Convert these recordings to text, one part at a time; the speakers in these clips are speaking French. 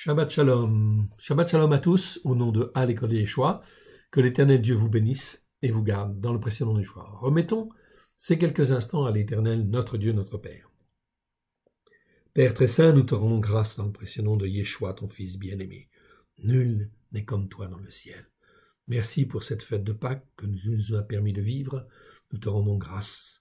Shabbat Shalom à tous, au nom de À l'école de Yeshua, que l'Éternel Dieu vous bénisse et vous garde dans le précieux nom de Yeshua. Remettons ces quelques instants à l'Éternel, notre Dieu, notre Père. Père très saint, nous te rendons grâce dans le précieux nom de Yeshua, ton Fils bien-aimé. Nul n'est comme toi dans le ciel. Merci pour cette fête de Pâques que nous a permis de vivre. Nous te rendons grâce.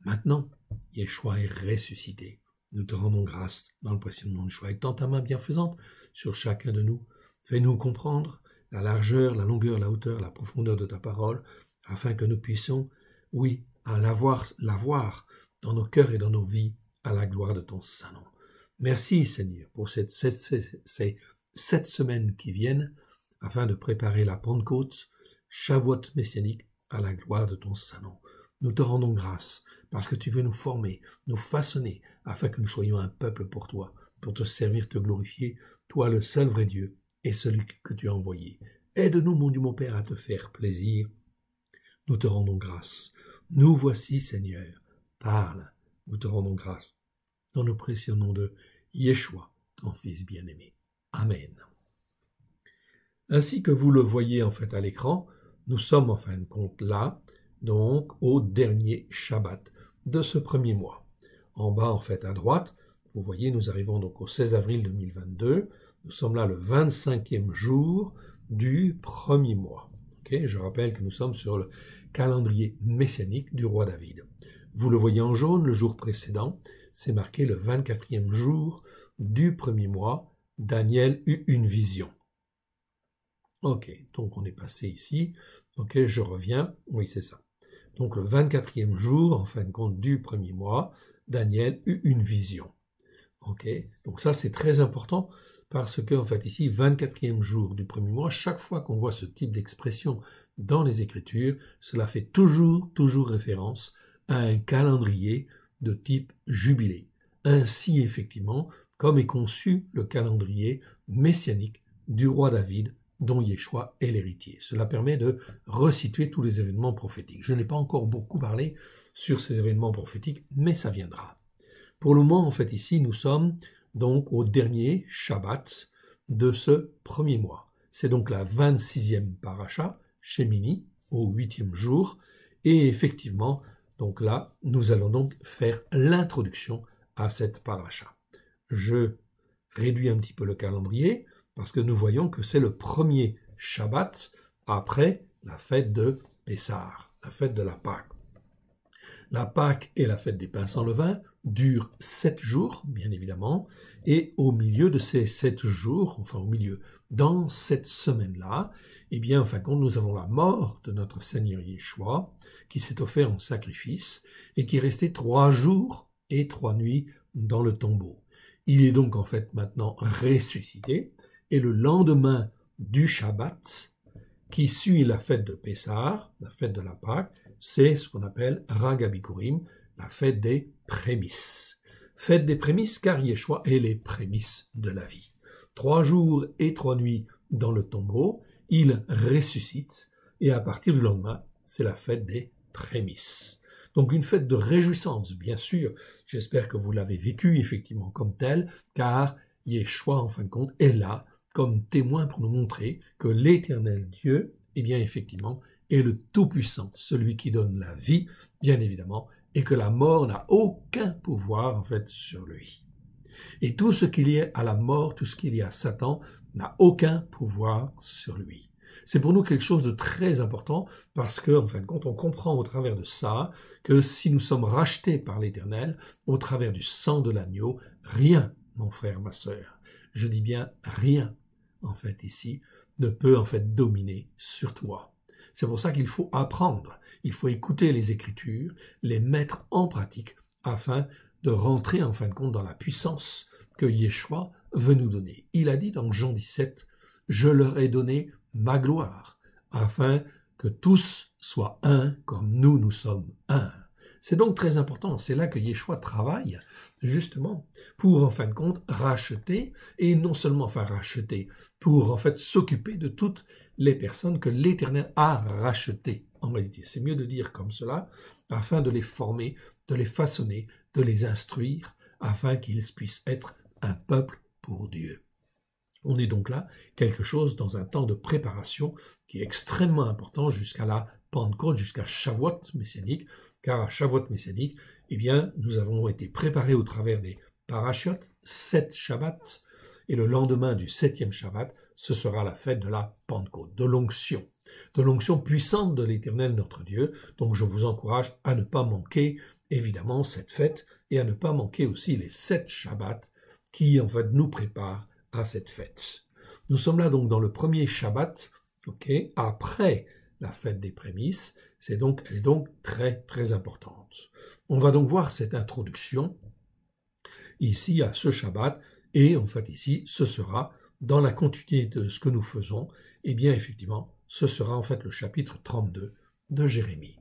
Maintenant, Yeshua est ressuscité. Nous te rendons grâce dans le précieux nom de Yeshua. Étends ta main bienfaisante sur chacun de nous. Fais-nous comprendre la largeur, la longueur, la hauteur, la profondeur de ta parole, afin que nous puissions, oui, la voir dans nos cœurs et dans nos vies, à la gloire de ton saint nom. Merci Seigneur pour ces 7 semaines qui viennent, afin de préparer la Pentecôte, Shavuot messianique, à la gloire de ton saint nom. Nous te rendons grâce, parce que tu veux nous former, nous façonner, afin que nous soyons un peuple pour toi, pour te servir, te glorifier, toi le seul vrai Dieu, et celui que tu as envoyé. Aide-nous, mon Dieu, mon Père, à te faire plaisir. Nous te rendons grâce. Nous voici, Seigneur. Parle. Nous te rendons grâce. Dans le précieux nom de Yeshua, ton Fils bien-aimé. Amen. Ainsi que vous le voyez en fait à l'écran, nous sommes en fin de compte là, donc au dernier Shabbat de ce premier mois. En bas en fait à droite, vous voyez, nous arrivons donc au 16 avril 2022. Nous sommes là le 25e jour du premier mois. Okay, je rappelle que nous sommes sur le calendrier messianique du roi David. Vous le voyez en jaune, le jour précédent, c'est marqué le 24e jour du premier mois. Daniel eut une vision. Ok, donc on est passé ici. Ok, je reviens. Oui, c'est ça. Donc le 24e jour, en fin de compte, du premier mois, Daniel eut une vision. Ok, donc ça c'est très important parce que, en fait, ici, 24e jour du premier mois, chaque fois qu'on voit ce type d'expression dans les Écritures, cela fait toujours référence à un calendrier de type jubilé. Ainsi, effectivement, comme est conçu le calendrier messianique du roi David, dont Yeshua est l'héritier. Cela permet de resituer tous les événements prophétiques. Je n'ai pas encore beaucoup parlé sur ces événements prophétiques, mais ça viendra. Pour le moment, en fait, ici, nous sommes donc au dernier Shabbat de ce premier mois. C'est donc la 26e paracha, Shemini, au 8e jour. Et effectivement, donc là, nous allons donc faire l'introduction à cette paracha. Je réduis un petit peu le calendrier parce que nous voyons que c'est le premier Shabbat après la fête de Pessah, la fête de la Pâque. La Pâque et la fête des pains sans levain durent 7 jours, bien évidemment, et au milieu de ces 7 jours, enfin au milieu, dans cette semaine-là, eh bien, en fin de compte, nous avons la mort de notre Seigneur Yeshua, qui s'est offert en sacrifice, et qui est resté 3 jours et 3 nuits dans le tombeau. Il est donc en fait maintenant ressuscité, et le lendemain du Shabbat, qui suit la fête de Pessah, la fête de la Pâque, c'est ce qu'on appelle Rag HaBikurim, la fête des prémices. Fête des prémices car Yeshua est les prémices de la vie. 3 jours et 3 nuits dans le tombeau, il ressuscite et à partir du lendemain, c'est la fête des prémices. Donc une fête de réjouissance, bien sûr. J'espère que vous l'avez vécu effectivement comme tel, car Yeshua, en fin de compte, est là comme témoin pour nous montrer que l'Éternel Dieu, eh bien effectivement, est le Tout-Puissant, celui qui donne la vie, bien évidemment, et que la mort n'a aucun pouvoir, en fait, sur lui. Et tout ce qu'il y a à la mort, tout ce qu'il y a à Satan, n'a aucun pouvoir sur lui. C'est pour nous quelque chose de très important, parce que, en fin de compte, on comprend au travers de ça, que si nous sommes rachetés par l'Éternel, au travers du sang de l'agneau, rien, mon frère, ma sœur, je dis bien rien, en fait, ici, ne peut, en fait, dominer sur toi. C'est pour ça qu'il faut apprendre, il faut écouter les Écritures, les mettre en pratique, afin de rentrer, en fin de compte, dans la puissance que Yeshua veut nous donner. Il a dit dans Jean 17, « Je leur ai donné ma gloire, afin que tous soient un comme nous sommes un. » C'est donc très important, c'est là que Yeshua travaille, justement, pour, en fin de compte, racheter, et non seulement racheter, pour, en fait, s'occuper de toutes les personnes que l'Éternel a rachetées, en réalité. C'est mieux de dire comme cela, afin de les former, de les façonner, de les instruire, afin qu'ils puissent être un peuple pour Dieu. On est donc là, quelque chose dans un temps de préparation qui est extrêmement important jusqu'à la Pentecôte, jusqu'à Shavuot messianique, car à Shavuot messianique, eh bien, nous avons été préparés au travers des parachiotes, 7 Shabbats, et le lendemain du 7e Shabbat, ce sera la fête de la Pentecôte, de l'onction puissante de l'Éternel notre Dieu. Donc je vous encourage à ne pas manquer évidemment cette fête et à ne pas manquer aussi les 7 Shabbats qui en fait nous préparent à cette fête. Nous sommes là donc dans le premier Shabbat, après la fête des prémices, elle est donc très très importante. On va donc voir cette introduction ici à ce Shabbat, et en fait ici ce sera dans la continuité de ce que nous faisons, et bien effectivement ce sera en fait le chapitre 32 de Jérémie.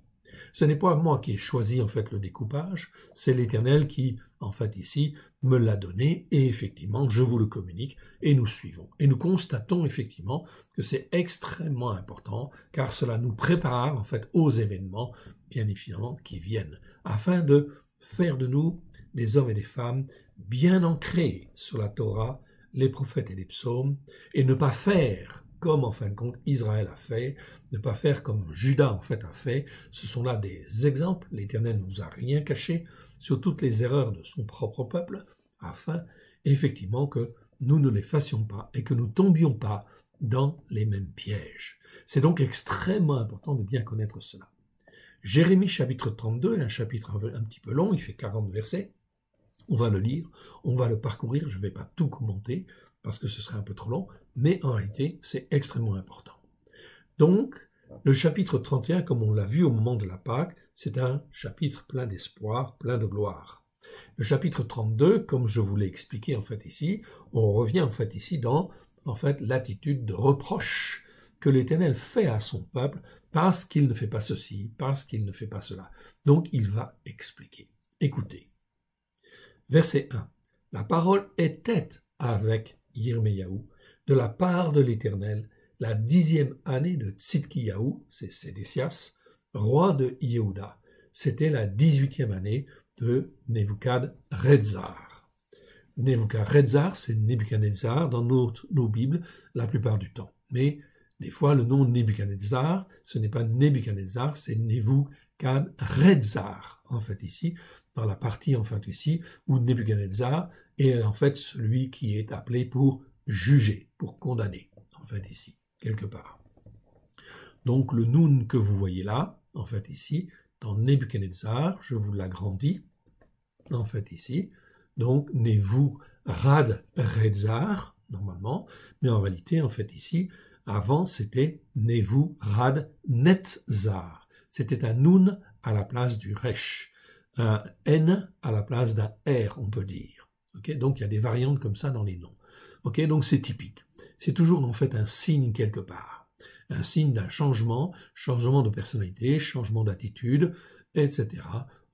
Ce n'est pas moi qui ai choisi en fait le découpage, c'est l'Éternel qui en fait ici me l'a donné et effectivement je vous le communique et nous suivons. Et nous constatons effectivement que c'est extrêmement important car cela nous prépare en fait aux événements bien évidemment qui viennent afin de faire de nous des hommes et des femmes bien ancrés sur la Torah, les prophètes et les psaumes et ne pas faire comme en fin de compte Israël a fait, ne pas faire comme Juda en fait a fait. Ce sont là des exemples, l'Éternel ne nous a rien caché sur toutes les erreurs de son propre peuple, afin effectivement que nous ne les fassions pas et que nous tombions pas dans les mêmes pièges. C'est donc extrêmement important de bien connaître cela. Jérémie chapitre 32 est un chapitre un petit peu long, il fait 40 versets. On va le lire, on va le parcourir, je ne vais pas tout commenter, parce que ce serait un peu trop long, mais en réalité, c'est extrêmement important. Donc, le chapitre 31, comme on l'a vu au moment de la Pâque, c'est un chapitre plein d'espoir, plein de gloire. Le chapitre 32, comme je vous l'ai expliqué en fait ici, on revient en fait ici dans en fait l'attitude de reproche que l'Éternel fait à son peuple parce qu'il ne fait pas ceci, parce qu'il ne fait pas cela. Donc, il va expliquer. Écoutez. Verset 1. La parole était avec Yirmeyahu, de la part de l'Éternel, la 10e année de Tzidkiyahu, c'est Sédécias, roi de Yehuda. C'était la 18e année de Nebuchadrezzar. Nebuchadrezzar, c'est Nebuchadnezzar dans nos Bibles la plupart du temps. Mais des fois, le nom Nebuchadnezzar, ce n'est pas Nebuchadnezzar, c'est Nebuchadrezzar, en fait ici, dans la partie en fait ici, où Nebuchadnezzar est en fait celui qui est appelé pour juger, pour condamner, en fait ici, quelque part. Donc le Nun que vous voyez là, en fait ici, dans Nebuchadnezzar, je vous l'agrandis, en fait ici, donc Nebuchadrezzar, normalement, mais en réalité, en fait ici, avant c'était Nebuchadnezzar. C'était un Nun à la place du Resh. Un N à la place d'un R, on peut dire. Donc il y a des variantes comme ça dans les noms. Donc c'est typique. C'est toujours en fait un signe quelque part. Un signe d'un changement de personnalité, changement d'attitude, etc.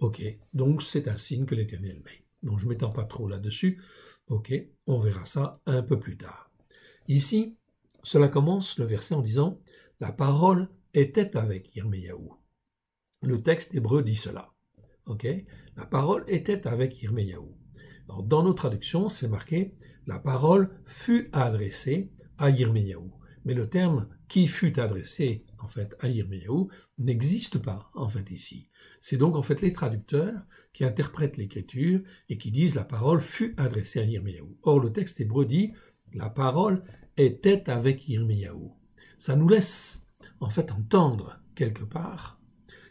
Donc c'est un signe que l'Éternel met. Donc je ne m'étends pas trop là-dessus. On verra ça un peu plus tard. Ici, cela commence le verset en disant « La parole était avec Yirmeyahu ». Le texte hébreu dit cela. La parole était avec Yirmeyahu. Dans nos traductions, c'est marqué « La parole fut adressée à Yirmeyahu ». Mais le terme « qui fut adressé » en fait à Yirmeyahu n'existe pas en fait ici. C'est donc en fait les traducteurs qui interprètent l'écriture et qui disent « La parole fut adressée à Yirmeyahu ». Or le texte hébreu dit « La parole était avec Yirmeyahu ». Ça nous laisse en fait entendre quelque part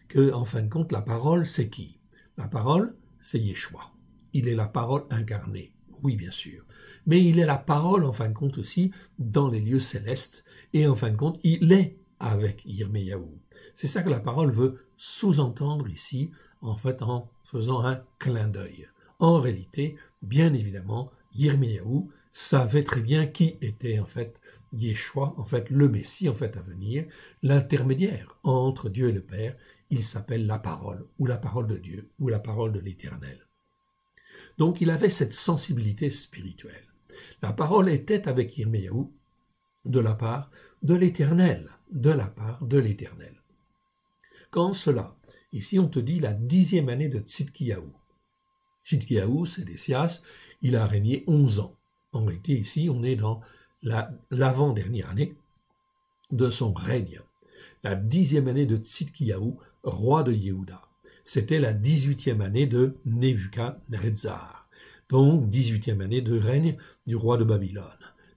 que en fin de compte la parole c'est qui? La parole, c'est Yeshua. Il est la parole incarnée, oui bien sûr. Mais il est la parole, en fin de compte aussi, dans les lieux célestes. Et en fin de compte, il est avec Yirmeyahu. C'est ça que la parole veut sous-entendre ici, en fait, en faisant un clin d'œil. En réalité, bien évidemment, Yirmeyahu savait très bien qui était, en fait, Yeshua, en fait, le Messie, en fait, à venir, l'intermédiaire entre Dieu et le Père. Il s'appelle la parole, ou la parole de Dieu, ou la parole de l'Éternel. Donc il avait cette sensibilité spirituelle. La parole était avec Yirmeyahu de la part de l'Éternel, Quand cela, ici on te dit la 10e année de Tzidkiyahu. Tzidkiyahu, Sédécias, il a régné 11 ans. En réalité ici on est dans l'avant-dernière année de son règne. La 10e année de Tzidkiyahu, roi de Yehuda. C'était la 18e année de Nebuchadnezzar. Donc 18e année de règne du roi de Babylone.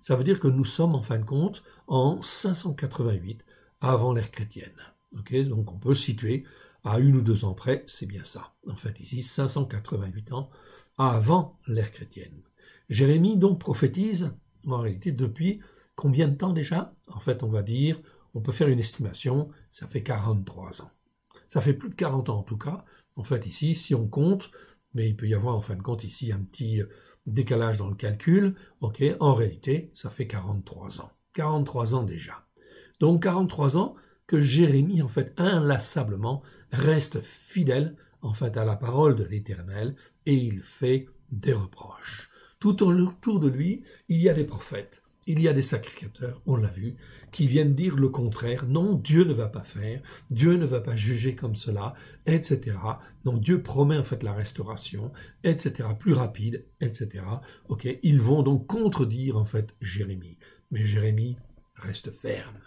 Ça veut dire que nous sommes en fin de compte en 588 avant l'ère chrétienne. Okay, donc on peut situer à 1 ou 2 ans près, c'est bien ça. En fait ici 588 ans avant l'ère chrétienne. Jérémie donc prophétise en réalité depuis combien de temps déjà? En fait on va dire, on peut faire une estimation, ça fait 43 ans. Ça fait plus de 40 ans en tout cas. En fait ici, si on compte, mais il peut y avoir en fin de compte ici un petit décalage dans le calcul, ok, en réalité, ça fait 43 ans. 43 ans déjà. Donc 43 ans que Jérémie, en fait, inlassablement, reste fidèle, en fait, à la parole de l'Éternel, et il fait des reproches. Tout autour de lui, il y a des prophètes. Il y a des sacrificateurs, on l'a vu, qui viennent dire le contraire. Non, Dieu ne va pas faire, Dieu ne va pas juger comme cela, etc. Non, Dieu promet en fait la restauration, etc. Plus rapide, etc. Ok, ils vont donc contredire en fait Jérémie. Mais Jérémie reste ferme.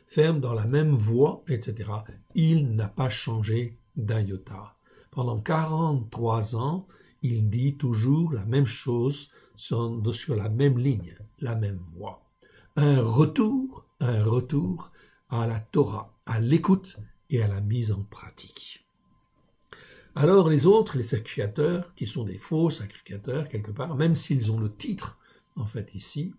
Ferme dans la même voie, etc. Il n'a pas changé d'un iota. Pendant 43 ans, il dit toujours la même chose sur la même ligne, la même voie. Un retour à la Torah, à l'écoute et à la mise en pratique. Alors les autres, les sacrificateurs, qui sont des faux sacrificateurs quelque part, même s'ils ont le titre, en fait ici,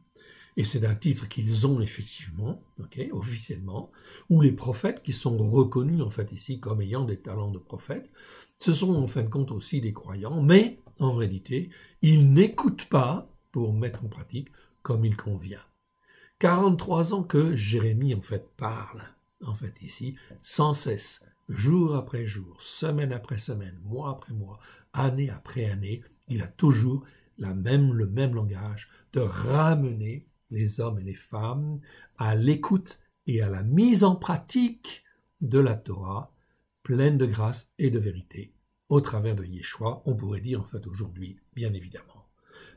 et c'est un titre qu'ils ont effectivement, okay, officiellement, ou les prophètes qui sont reconnus en fait ici comme ayant des talents de prophètes, ce sont en fin de compte aussi des croyants, mais en réalité, ils n'écoutent pas pour mettre en pratique comme il convient. 43 ans que Jérémie en fait parle, en fait ici, sans cesse, jour après jour, semaine après semaine, mois après mois, année après année, il a toujours le même langage de ramener les hommes et les femmes à l'écoute et à la mise en pratique de la Torah, pleine de grâce et de vérité, au travers de Yeshua, on pourrait dire en fait aujourd'hui, bien évidemment.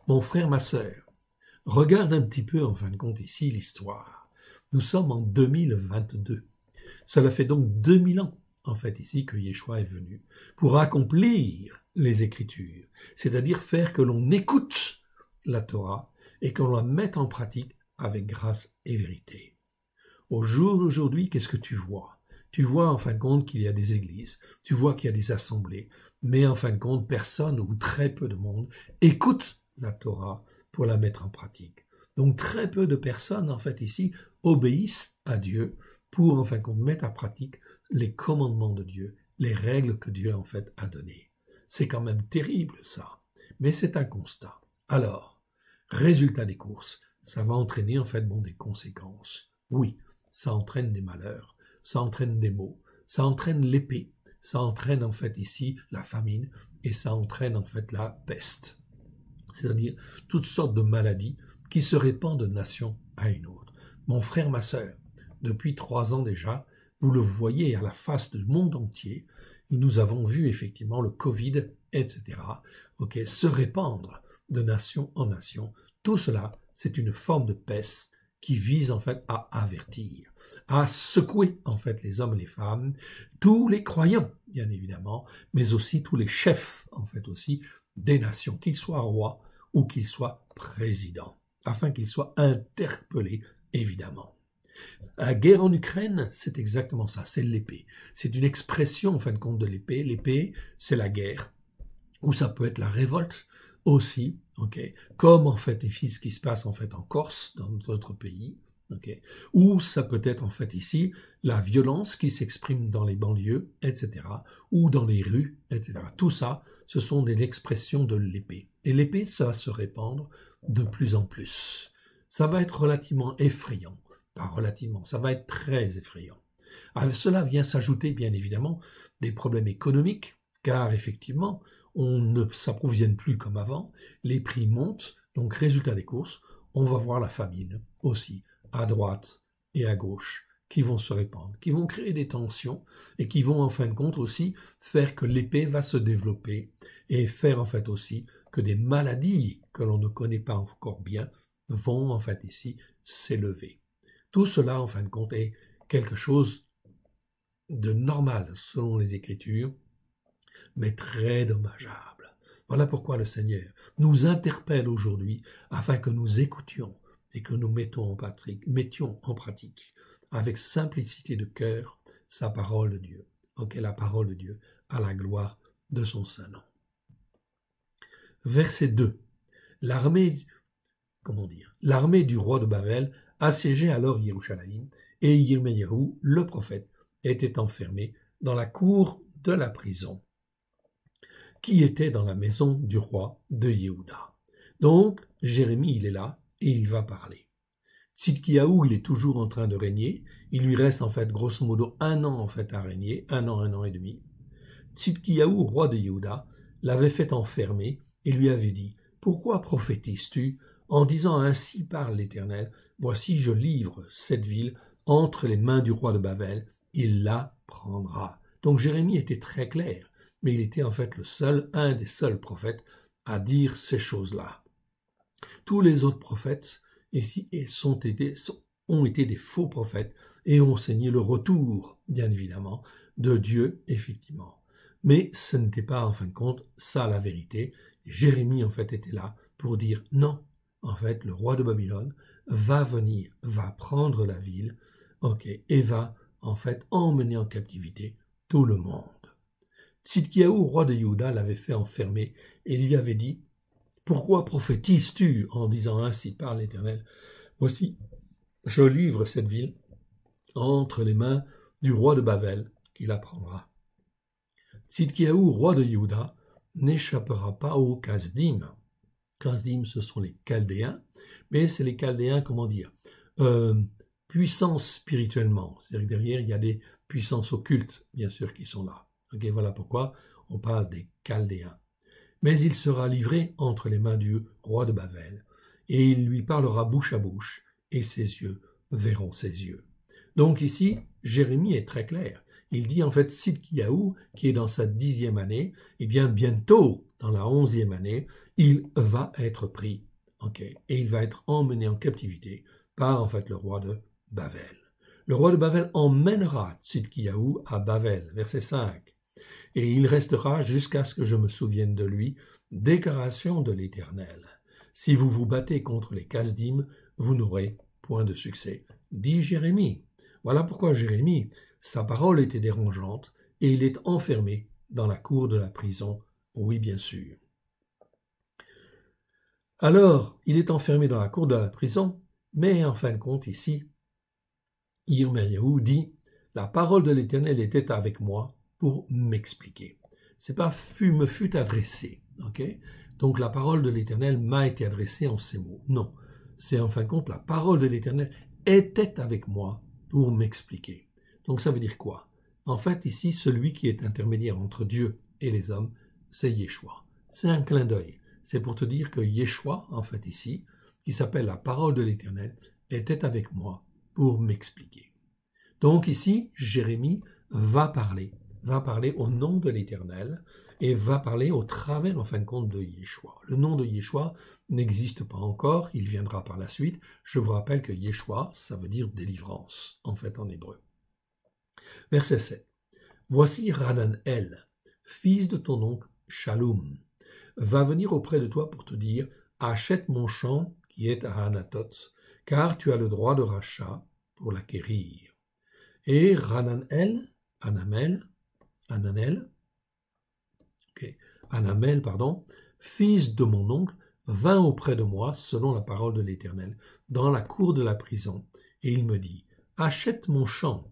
Mon frère, ma sœur, regarde un petit peu en fin de compte ici l'histoire. Nous sommes en 2022. Cela fait donc 2000 ans en fait ici que Yeshua est venu pour accomplir les Écritures, c'est-à-dire faire que l'on écoute la Torah et qu'on la mette en pratique avec grâce et vérité. Au jour d'aujourd'hui, qu'est-ce que tu vois? Tu vois en fin de compte qu'il y a des églises, tu vois qu'il y a des assemblées, mais en fin de compte, personne ou très peu de monde écoute la Torah pour la mettre en pratique. Donc très peu de personnes en fait ici obéissent à Dieu pour en fin de compte mettre en pratique les commandements de Dieu, les règles que Dieu en fait a données. C'est quand même terrible ça, mais c'est un constat. Alors, résultat des courses, ça va entraîner en fait des conséquences. Oui, ça entraîne des malheurs, ça entraîne des maux, ça entraîne l'épée, ça entraîne en fait ici la famine et ça entraîne en fait la peste. C'est-à-dire toutes sortes de maladies qui se répandent de nation à une autre. Mon frère, ma sœur, depuis 3 ans déjà, vous le voyez à la face du monde entier, nous avons vu effectivement le Covid, etc., se répandre de nation en nation. Tout cela, c'est une forme de peste qui vise en fait à avertir, à secouer en fait les hommes et les femmes, tous les croyants bien évidemment, mais aussi tous les chefs en fait aussi des nations, qu'ils soient rois ou qu'ils soient présidents, afin qu'ils soient interpellés évidemment. La guerre en Ukraine, c'est exactement ça, c'est l'épée. C'est une expression en fin de compte de l'épée. L'épée, c'est la guerre, ou ça peut être la révolte aussi, comme en fait ici ce qui se passe en fait en Corse, dans notre pays, ou ça peut être en fait ici la violence qui s'exprime dans les banlieues, etc., ou dans les rues, etc. Tout ça, ce sont des expressions de l'épée. Et l'épée, ça va se répandre de plus en plus. Ça va être relativement effrayant. Pas relativement, ça va être très effrayant. À cela vient s'ajouter bien évidemment des problèmes économiques, car effectivement, on ne s'approvisionne plus comme avant, les prix montent, donc résultat des courses, on va voir la famine aussi, à droite et à gauche, qui vont se répandre, qui vont créer des tensions et qui vont en fin de compte aussi faire que l'épée va se développer et faire en fait aussi que des maladies que l'on ne connaît pas encore bien vont en fait ici s'élever. Tout cela en fin de compte est quelque chose de normal selon les Écritures, mais très dommageable. Voilà pourquoi le Seigneur nous interpelle aujourd'hui afin que nous écoutions et que nous mettions en pratique avec simplicité de cœur sa parole de Dieu. Ok, la parole de Dieu à la gloire de son saint nom. Verset 2. L'armée du roi de Babel assiégeait alors Yerushalayim et Yirmeyahu, le prophète, était enfermé dans la cour de la prison qui était dans la maison du roi de Yehuda. Donc, Jérémie, il est là et il va parler. Tzidkiyahu, il est toujours en train de régner. Il lui reste en fait, grosso modo, 1 an en fait à régner, 1 an et demi. Tzidkiyahu, roi de Yehuda, l'avait fait enfermer et lui avait dit « Pourquoi prophétises-tu en disant ainsi parle l'Éternel, voici je livre cette ville entre les mains du roi de Babel, il la prendra. » Donc Jérémie était très clair, mais il était en fait un des seuls prophètes à dire ces choses-là. Tous les autres prophètes ici ont été des faux prophètes et ont enseigné le retour, bien évidemment, de Dieu, effectivement. Mais ce n'était pas, en fin de compte, ça la vérité. Jérémie, en fait, était là pour dire non. En fait, le roi de Babylone va venir, va prendre la ville, et va, en fait, emmener en captivité tout le monde. Tzidkiyahu, roi de Yehuda, l'avait fait enfermer et lui avait dit « Pourquoi prophétises-tu en disant ainsi parle l'Éternel? Voici, je livre cette ville entre les mains du roi de Babel qui la prendra. » Tzidkiyahu, roi de Yehuda, n'échappera pas aux Kasdim. Kasdim, ce sont les Chaldéens, mais c'est les Chaldéens, puissance spirituellement. C'est-à-dire que derrière, il y a des puissances occultes, bien sûr, qui sont là. Voilà pourquoi on parle des Chaldéens. Mais il sera livré entre les mains du roi de Babel, et il lui parlera bouche à bouche, et ses yeux verront ses yeux. Donc ici, Jérémie est très clair. Il dit en fait Tzidkiyahu, qui est dans sa 10e année, et bien bientôt, dans la 11e année, il va être pris, et il va être emmené en captivité par en fait le roi de Babel. Le roi de Babel emmènera Tzidkiyahu à Babel, verset 5. Et il restera jusqu'à ce que je me souvienne de lui, déclaration de l'Éternel. Si vous vous battez contre les Kasdim, vous n'aurez point de succès, dit Jérémie. Voilà pourquoi Jérémie, sa parole était dérangeante, et il est enfermé dans la cour de la prison, oui bien sûr. Alors, il est enfermé dans la cour de la prison, mais en fin de compte ici, Yirmeyahu dit « La parole de l'Éternel était avec moi pour m'expliquer. » C'est pas me fut adressé, Donc la parole de l'Éternel m'a été adressée en ces mots. Non, c'est en fin de compte la parole de l'Éternel était avec moi pour m'expliquer. Donc ça veut dire quoi? En fait ici, celui qui est intermédiaire entre Dieu et les hommes, c'est Yeshua. C'est un clin d'œil. C'est pour te dire que Yeshua, en fait ici, qui s'appelle la parole de l'Éternel, était avec moi pour m'expliquer. Donc ici, Jérémie va parler au nom de l'Éternel et va parler au travers, en fin de compte, de Yeshua. Le nom de Yeshua n'existe pas encore, il viendra par la suite. Je vous rappelle que Yeshua, ça veut dire délivrance, en fait, en hébreu. Verset 7. Voici Hananel, fils de ton oncle Shaloum, va venir auprès de toi pour te dire « Achète mon champ qui est à Anatoth, car tu as le droit de rachat pour l'acquérir. » Et Hananel, fils de mon oncle, vint auprès de moi, selon la parole de l'Éternel, dans la cour de la prison, et il me dit, « Achète mon champ,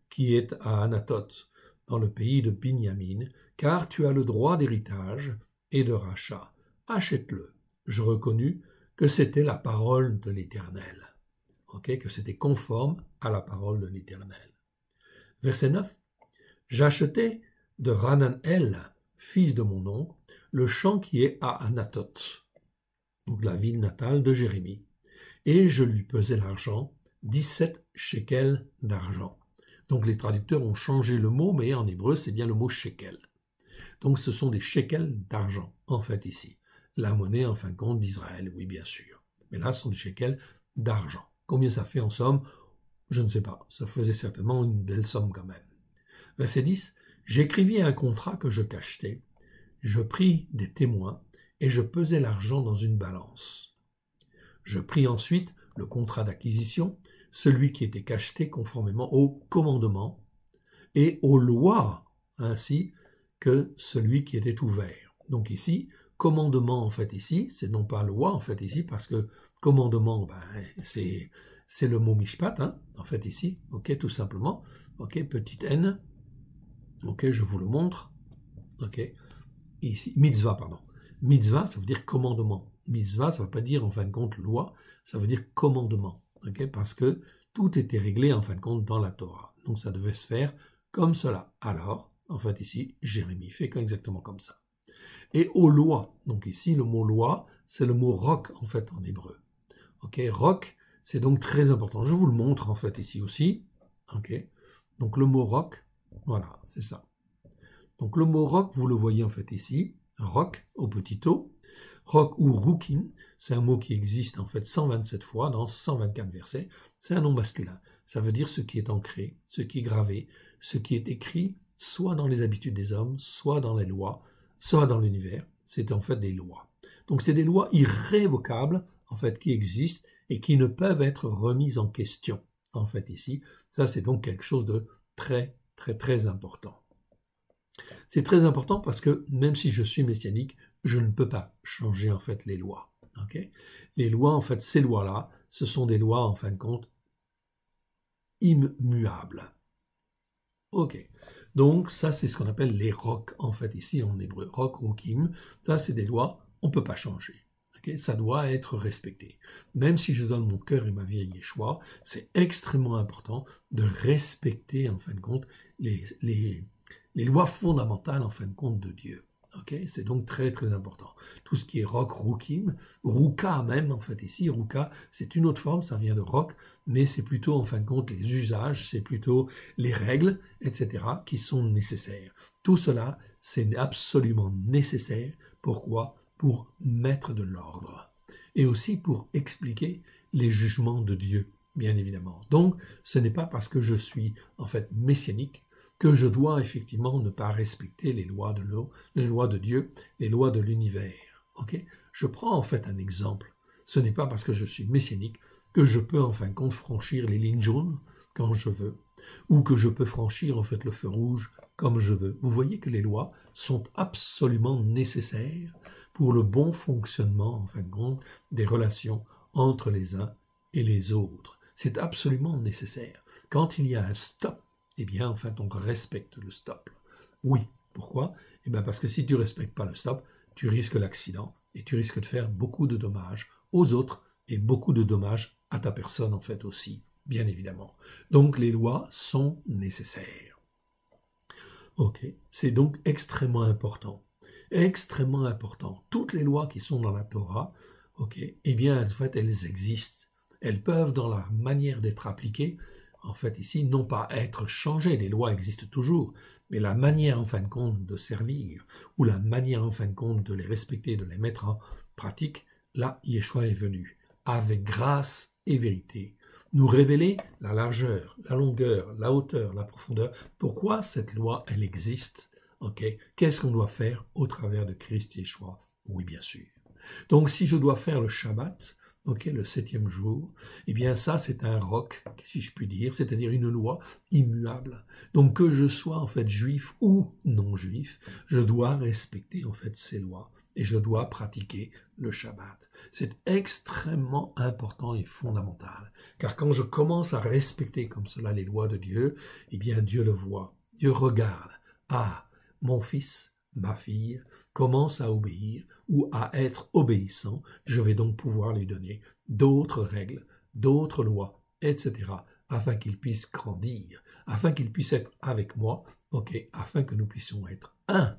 qui est à Anatoth, dans le pays de Binyamin, car tu as le droit d'héritage et de rachat. Achète-le. » Je reconnus que c'était la parole de l'Éternel, que c'était conforme à la parole de l'Éternel. Verset 9. J'achetai de Hananel, fils de mon oncle, le champ qui est à Anatoth, donc la ville natale de Jérémie, et je lui pesai l'argent, 17 shekels d'argent. Donc les traducteurs ont changé le mot, mais en hébreu c'est bien le mot shekel. Donc ce sont des shekels d'argent, en fait ici. La monnaie, en fin de compte, d'Israël, oui bien sûr. Mais là, ce sont des shekels d'argent. Combien ça fait en somme? Je ne sais pas. Ça faisait certainement une belle somme quand même. Verset 10. J'écrivis un contrat que je cachetais. Je pris des témoins et je pesai l'argent dans une balance. Je pris ensuite le contrat d'acquisition, celui qui était cacheté conformément aux commandements et aux lois, ainsi que celui qui était ouvert. Donc ici, commandement en fait ici, c'est non pas loi en fait ici, parce que commandement, c'est le mot mishpat, en fait ici, ok, tout simplement, ok, petite n, ok, je vous le montre, ok, ici, mitzvah, pardon. Mitzvah, ça veut dire commandement. Mitzvah, ça ne veut pas dire en fin de compte loi, ça veut dire commandement, ok, parce que tout était réglé en fin de compte dans la Torah. Donc ça devait se faire comme cela. Alors, en fait ici, Jérémie fait exactement comme ça. Et aux lois, donc ici le mot loi, c'est le mot roc en fait en hébreu. Ok, roc, c'est donc très important. Je vous le montre en fait ici aussi. Ok, donc le mot roc, voilà, c'est ça. Donc le mot roc, vous le voyez en fait ici, roc au petit o. Roc ou rukim, c'est un mot qui existe en fait 127 fois dans 124 versets. C'est un nom masculin. Ça veut dire ce qui est ancré, ce qui est gravé, ce qui est écrit, soit dans les habitudes des hommes, soit dans les lois, soit dans l'univers. C'est en fait des lois. Donc c'est des lois irrévocables en fait qui existent et qui ne peuvent être remises en question. En fait ici, ça c'est donc quelque chose de très très très important. C'est très important parce que même si je suis messianique, je ne peux pas changer en fait les lois. Okay, les lois, en fait, ces lois-là, ce sont des lois, en fin de compte, immuables. Ok, donc ça c'est ce qu'on appelle les rocs, en fait, ici en hébreu. Roc, rokim, ça c'est des lois, on ne peut pas changer. Okay, ça doit être respecté. Même si je donne mon cœur et ma vie à Yeshua, c'est extrêmement important de respecter, en fin de compte, les lois fondamentales, en fin de compte, de Dieu. Okay, c'est donc très très important. Tout ce qui est roc, rukim, ruka même, en fait ici, ruka, c'est une autre forme, ça vient de roc, mais c'est plutôt en fin de compte les usages, c'est plutôt les règles, etc., qui sont nécessaires. Tout cela, c'est absolument nécessaire. Pourquoi? Pour mettre de l'ordre. Et aussi pour expliquer les jugements de Dieu, bien évidemment. Donc, ce n'est pas parce que je suis en fait messianique que je dois effectivement ne pas respecter les lois de l'eau, les lois de Dieu, les lois de l'univers. Okay? Je prends en fait un exemple. Ce n'est pas parce que je suis messianique que je peux en fin de compte franchir les lignes jaunes quand je veux, ou que je peux franchir en fait le feu rouge comme je veux. Vous voyez que les lois sont absolument nécessaires pour le bon fonctionnement en fin de compte des relations entre les uns et les autres. C'est absolument nécessaire. Quand il y a un stop, eh bien, en fait, on respecte le stop. Oui. Pourquoi? Eh bien, parce que si tu ne respectes pas le stop, tu risques l'accident et tu risques de faire beaucoup de dommages aux autres et beaucoup de dommages à ta personne, en fait, aussi, bien évidemment. Donc, les lois sont nécessaires. Ok, c'est donc extrêmement important. Extrêmement important. Toutes les lois qui sont dans la Torah, ok, eh bien, en fait, elles existent. Elles peuvent, dans la manière d'être appliquées, en fait, ici, non pas être changées, les lois existent toujours, mais la manière, en fin de compte, de servir, ou la manière, en fin de compte, de les respecter, de les mettre en pratique, là, Yeshua est venu, avec grâce et vérité, nous révéler la largeur, la longueur, la hauteur, la profondeur, pourquoi cette loi, elle existe, ok? Qu'est-ce qu'on doit faire au travers de Christ Yeshua? Oui, bien sûr. Donc, si je dois faire le Shabbat, ok, le 7e jour, eh bien ça c'est un roc, si je puis dire, c'est-à-dire une loi immuable. Donc que je sois en fait juif ou non juif, je dois respecter en fait ces lois et je dois pratiquer le Shabbat. C'est extrêmement important et fondamental, car quand je commence à respecter comme cela les lois de Dieu, eh bien Dieu le voit, Dieu regarde. Ah, mon fils, ma fille, commence à obéir ou à être obéissant, je vais donc pouvoir lui donner d'autres règles, d'autres lois, etc., afin qu'il puisse grandir, afin qu'il puisse être avec moi, ok, afin que nous puissions être un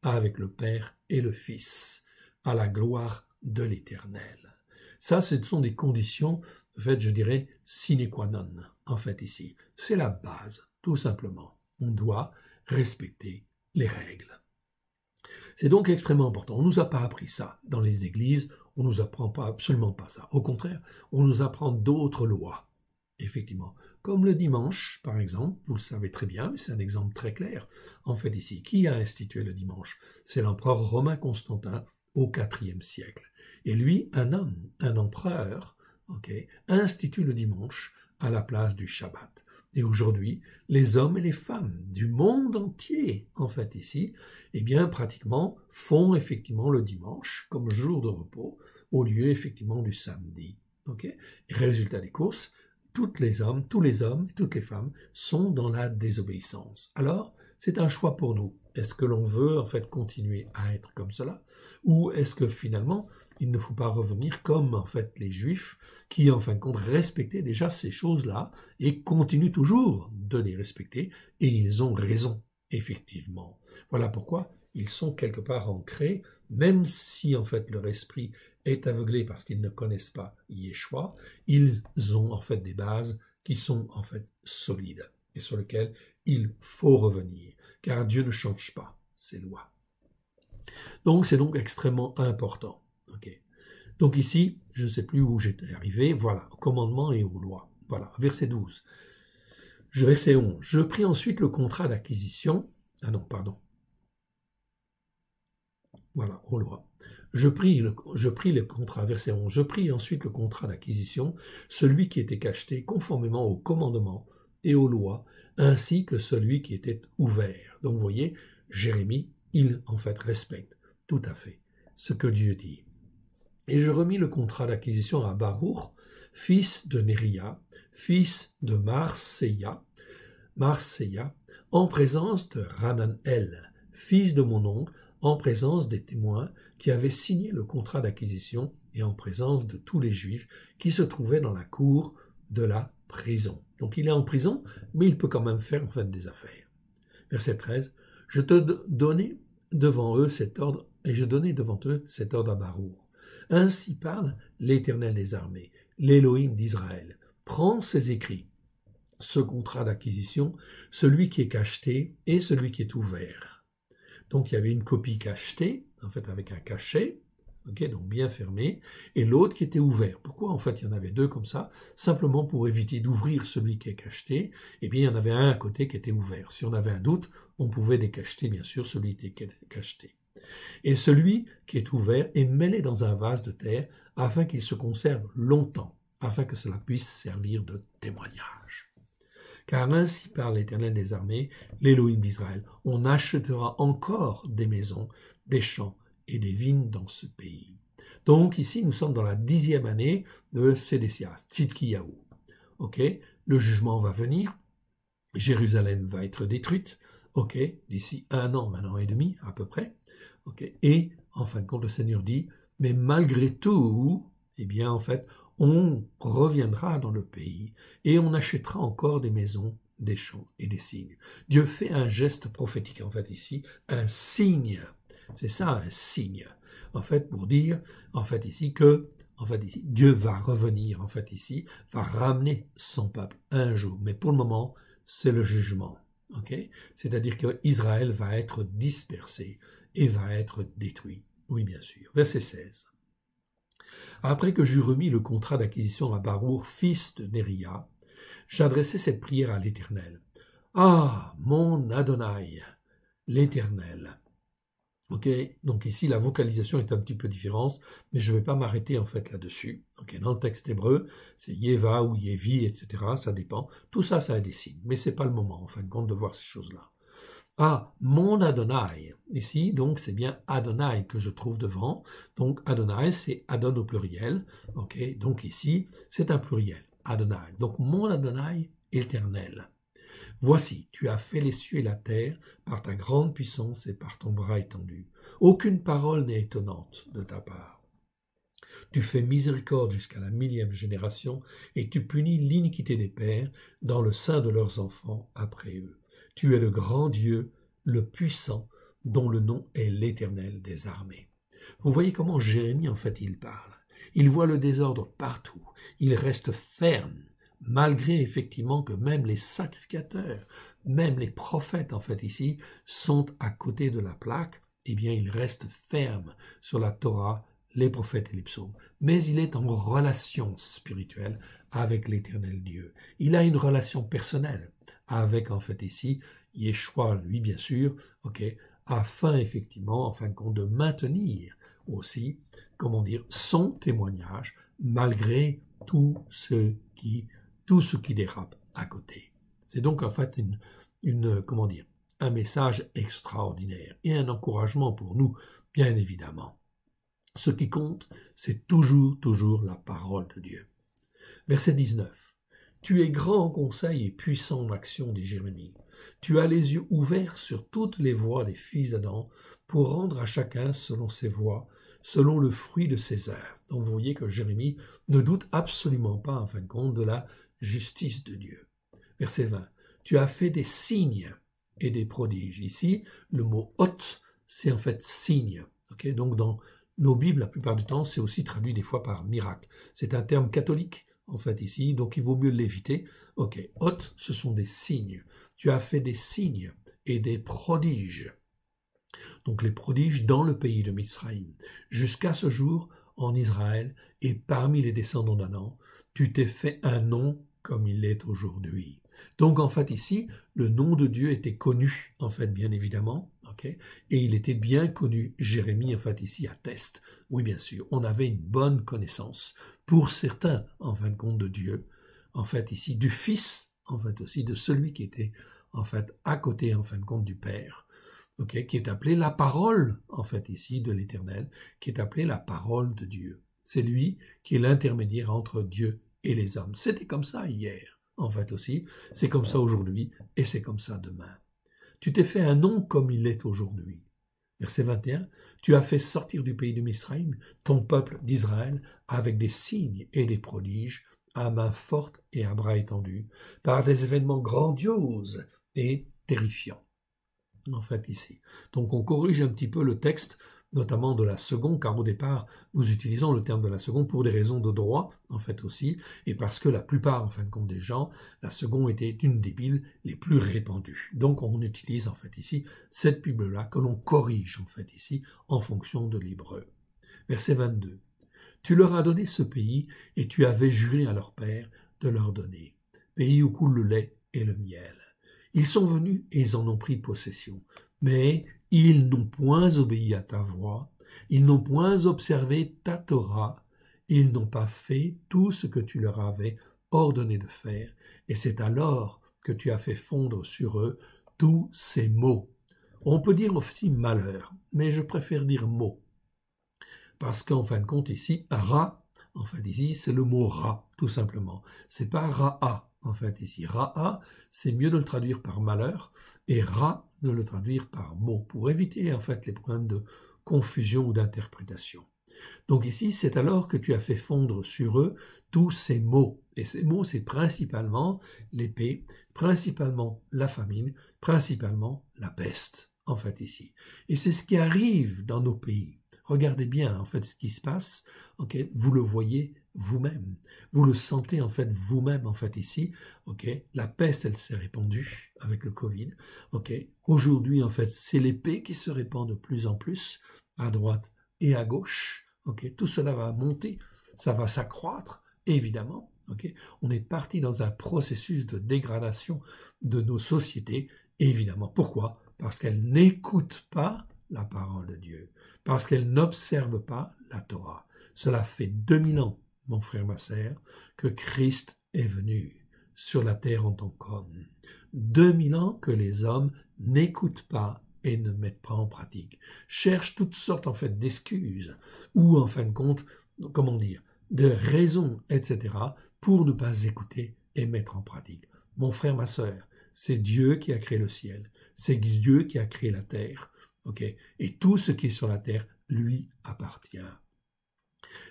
avec le Père et le Fils, à la gloire de l'Éternel. Ça, ce sont des conditions, en fait, je dirais, sine qua non, en fait, ici. C'est la base, tout simplement. On doit respecter les règles. C'est donc extrêmement important. On ne nous a pas appris ça dans les églises, on nous apprend pas, absolument pas ça. Au contraire, on nous apprend d'autres lois, effectivement. Comme le dimanche, par exemple, vous le savez très bien, mais c'est un exemple très clair. En fait, ici, qui a institué le dimanche? C'est l'empereur romain Constantin au IVe siècle. Et lui, un homme, un empereur, institue le dimanche à la place du Shabbat. Et aujourd'hui, les hommes et les femmes du monde entier, en fait ici, eh bien pratiquement font effectivement le dimanche comme jour de repos au lieu effectivement du samedi. Et résultat des courses, tous les hommes et toutes les femmes sont dans la désobéissance. Alors, c'est un choix pour nous. Est-ce que l'on veut en fait continuer à être comme cela, ou est-ce que finalement il ne faut pas revenir comme en fait les Juifs qui en fin de compte respectaient déjà ces choses-là et continuent toujours de les respecter, et ils ont raison effectivement. Voilà pourquoi ils sont quelque part ancrés, même si en fait leur esprit est aveuglé parce qu'ils ne connaissent pas Yeshua, ils ont en fait des bases qui sont en fait solides et sur lesquelles il faut revenir, car Dieu ne change pas ses lois. Donc c'est donc extrêmement important. Donc ici, je ne sais plus où j'étais arrivé, voilà, au commandement et aux lois. Voilà, verset 12. Verset 11. Je pris ensuite le contrat d'acquisition. Voilà, aux lois. Je pris le contrat, verset 11. Je pris ensuite le contrat d'acquisition, celui qui était cacheté conformément au commandement et aux lois, ainsi que celui qui était ouvert. Donc vous voyez, Jérémie, il en fait respecte tout à fait ce que Dieu dit. Et je remis le contrat d'acquisition à Baruch, fils de Néria, fils de Marseilla, en présence de Hananel, fils de mon oncle, en présence des témoins qui avaient signé le contrat d'acquisition et en présence de tous les Juifs qui se trouvaient dans la cour de la prison. Donc il est en prison, mais il peut quand même faire en fait des affaires. Verset 13. Je te donnais devant eux cet ordre, et je donnai devant eux cet ordre à Baruch. Ainsi parle l'Éternel des armées, l'Élohim d'Israël. Prends ces écrits, ce contrat d'acquisition, celui qui est cacheté et celui qui est ouvert. Donc il y avait une copie cachetée, en fait avec un cachet, donc bien fermé, et l'autre qui était ouvert. Pourquoi en fait il y en avait deux comme ça? Simplement pour éviter d'ouvrir celui qui est cacheté, et bien il y en avait un à côté qui était ouvert. Si on avait un doute, on pouvait décacheter bien sûr celui qui était cacheté. Et celui qui est ouvert est mêlé dans un vase de terre afin qu'il se conserve longtemps, afin que cela puisse servir de témoignage. Car ainsi parle l'Éternel des armées, l'Élohim d'Israël, on achètera encore des maisons, des champs et des vignes dans ce pays. Donc ici, nous sommes dans la 10e année de Sédécias, Tzidkiyahu. Le jugement va venir, Jérusalem va être détruite, d'ici un an et demi à peu près. Et en fin de compte, le Seigneur dit, mais malgré tout, eh bien en fait, on reviendra dans le pays et on achètera encore des maisons, des champs et des signes. Dieu fait un geste prophétique en fait ici, un signe. C'est ça un signe. En fait, pour dire en fait ici que Dieu va revenir en fait ici, va ramener son peuple un jour. Mais pour le moment, c'est le jugement. C'est-à-dire que Israël va être dispersé et va être détruit. Oui, bien sûr. Verset 16. Après que j'eus remis le contrat d'acquisition à Baruch, fils de Néria, j'adressai cette prière à l'Éternel. Ah, mon Adonai, l'Éternel. Donc ici, la vocalisation est un petit peu différente, mais je ne vais pas m'arrêter en fait là-dessus. Dans le texte hébreu, c'est Yeva ou Yevi, etc. Ça dépend. Tout ça, ça a des signes, mais c'est pas le moment, en fin de compte, de voir ces choses-là. Ah, mon Adonai. Ici, donc, c'est bien Adonai que je trouve devant. Donc, Adonai, c'est Adon au pluriel. Donc ici, c'est un pluriel. Adonai. Donc, mon Adonai éternel. Voici, tu as fait les cieux et la terre par ta grande puissance et par ton bras étendu. Aucune parole n'est étonnante de ta part. Tu fais miséricorde jusqu'à la 1000e génération et tu punis l'iniquité des pères dans le sein de leurs enfants après eux. Tu es le grand Dieu, le puissant, dont le nom est l'Éternel des armées. Vous voyez comment Jérémie, en fait, il parle. Il voit le désordre partout. Il reste ferme. Malgré effectivement que même les sacrificateurs, même les prophètes en fait ici, sont à côté de la plaque, eh bien il reste ferme sur la Torah les prophètes et les psaumes, mais il est en relation spirituelle avec l'Éternel Dieu. Il a une relation personnelle avec, en fait, ici, Yeshua, lui, bien sûr, afin, effectivement, en fin de compte, de maintenir aussi, son témoignage, malgré tout ce qui dérape à côté. C'est donc, en fait, un message extraordinaire et un encouragement pour nous, bien évidemment. Ce qui compte, c'est toujours la parole de Dieu. Verset 19. Tu es grand en conseil et puissant en action, dit Jérémie. Tu as les yeux ouverts sur toutes les voies des fils d'Adam pour rendre à chacun selon ses voies, selon le fruit de ses œuvres. Donc vous voyez que Jérémie ne doute absolument pas, en fin de compte, de la justice de Dieu. Verset 20. Tu as fait des signes et des prodiges. Ici, le mot hôte, c'est en fait signe. Donc dans nos Bibles, la plupart du temps, c'est aussi traduit des fois par miracle. C'est un terme catholique, en fait, ici, donc il vaut mieux l'éviter. Hôte, ce sont des signes. Tu as fait des signes et des prodiges. Donc les prodiges dans le pays de Misraïm. Jusqu'à ce jour, en Israël, et parmi les descendants d'Adam, tu t'es fait un nom comme il l'est aujourd'hui. Donc en fait ici, le nom de Dieu était connu, en fait, bien évidemment, et il était bien connu. Jérémie, en fait, ici, atteste. Oui, bien sûr, on avait une bonne connaissance, pour certains, en fin de compte, de Dieu, en fait, ici, du Fils, en fait, aussi, de celui qui était, en fait, à côté, en fin de compte, du Père, qui est appelé la parole, en fait, ici, de l'Éternel, qui est appelé la parole de Dieu. C'est lui qui est l'intermédiaire entre Dieu et les hommes. C'était comme ça hier, en fait aussi, c'est comme ça aujourd'hui, et c'est comme ça demain. Tu t'es fait un nom comme il est aujourd'hui. Verset 21, tu as fait sortir du pays de Misraïm ton peuple d'Israël avec des signes et des prodiges, à main forte et à bras étendus, par des événements grandioses et terrifiants. En fait, ici. Donc on corrige un petit peu le texte, notamment de la seconde, car au départ, nous utilisons le terme de la seconde pour des raisons de droit, en fait aussi, et parce que la plupart, en fin de compte, des gens, la seconde était une des Bibles les plus répandues. Donc on utilise, en fait, ici, cette Bible-là, que l'on corrige, en fait, ici, en fonction de l'hébreu. Verset 22. Tu leur as donné ce pays, et tu avais juré à leur père de leur donner. Pays où coule le lait et le miel. Ils sont venus et ils en ont pris possession. Mais ils n'ont point obéi à ta voix, ils n'ont point observé ta Torah, ils n'ont pas fait tout ce que tu leur avais ordonné de faire, et c'est alors que tu as fait fondre sur eux tous ces maux. On peut dire aussi malheur, mais je préfère dire maux. Parce qu'en fin de compte ici, ra, en fait ici, c'est le mot ra, tout simplement. C'est pas ra'a. En fait, ici, ra'a, c'est mieux de le traduire par malheur, et ra, de le traduire par mot, pour éviter, en fait, les problèmes de confusion ou d'interprétation. Donc ici, c'est alors que tu as fait fondre sur eux tous ces maux. Et ces maux, c'est principalement l'épée, principalement la famine, principalement la peste, en fait, ici. Et c'est ce qui arrive dans nos pays. Regardez bien, en fait, ce qui se passe, vous le voyez vous-même, vous le sentez, en fait, vous-même, en fait, ici, la peste, elle s'est répandue avec le Covid, aujourd'hui, en fait, c'est l'épée qui se répand de plus en plus, à droite et à gauche, tout cela va monter, ça va s'accroître, évidemment, on est parti dans un processus de dégradation de nos sociétés, évidemment. Pourquoi? Parce qu'elles n'écoutent pas la parole de Dieu, parce qu'elles n'observent pas la Torah. Cela fait 2000 ans, mon frère, ma sœur, que Christ est venu sur la terre en tant qu'homme. 2000 ans que les hommes n'écoutent pas et ne mettent pas en pratique, cherchent toutes sortes, en fait, d'excuses, ou, en fin de compte, de raisons, etc., pour ne pas écouter et mettre en pratique. Mon frère, ma sœur, c'est Dieu qui a créé le ciel, c'est Dieu qui a créé la terre, et tout ce qui est sur la terre lui appartient.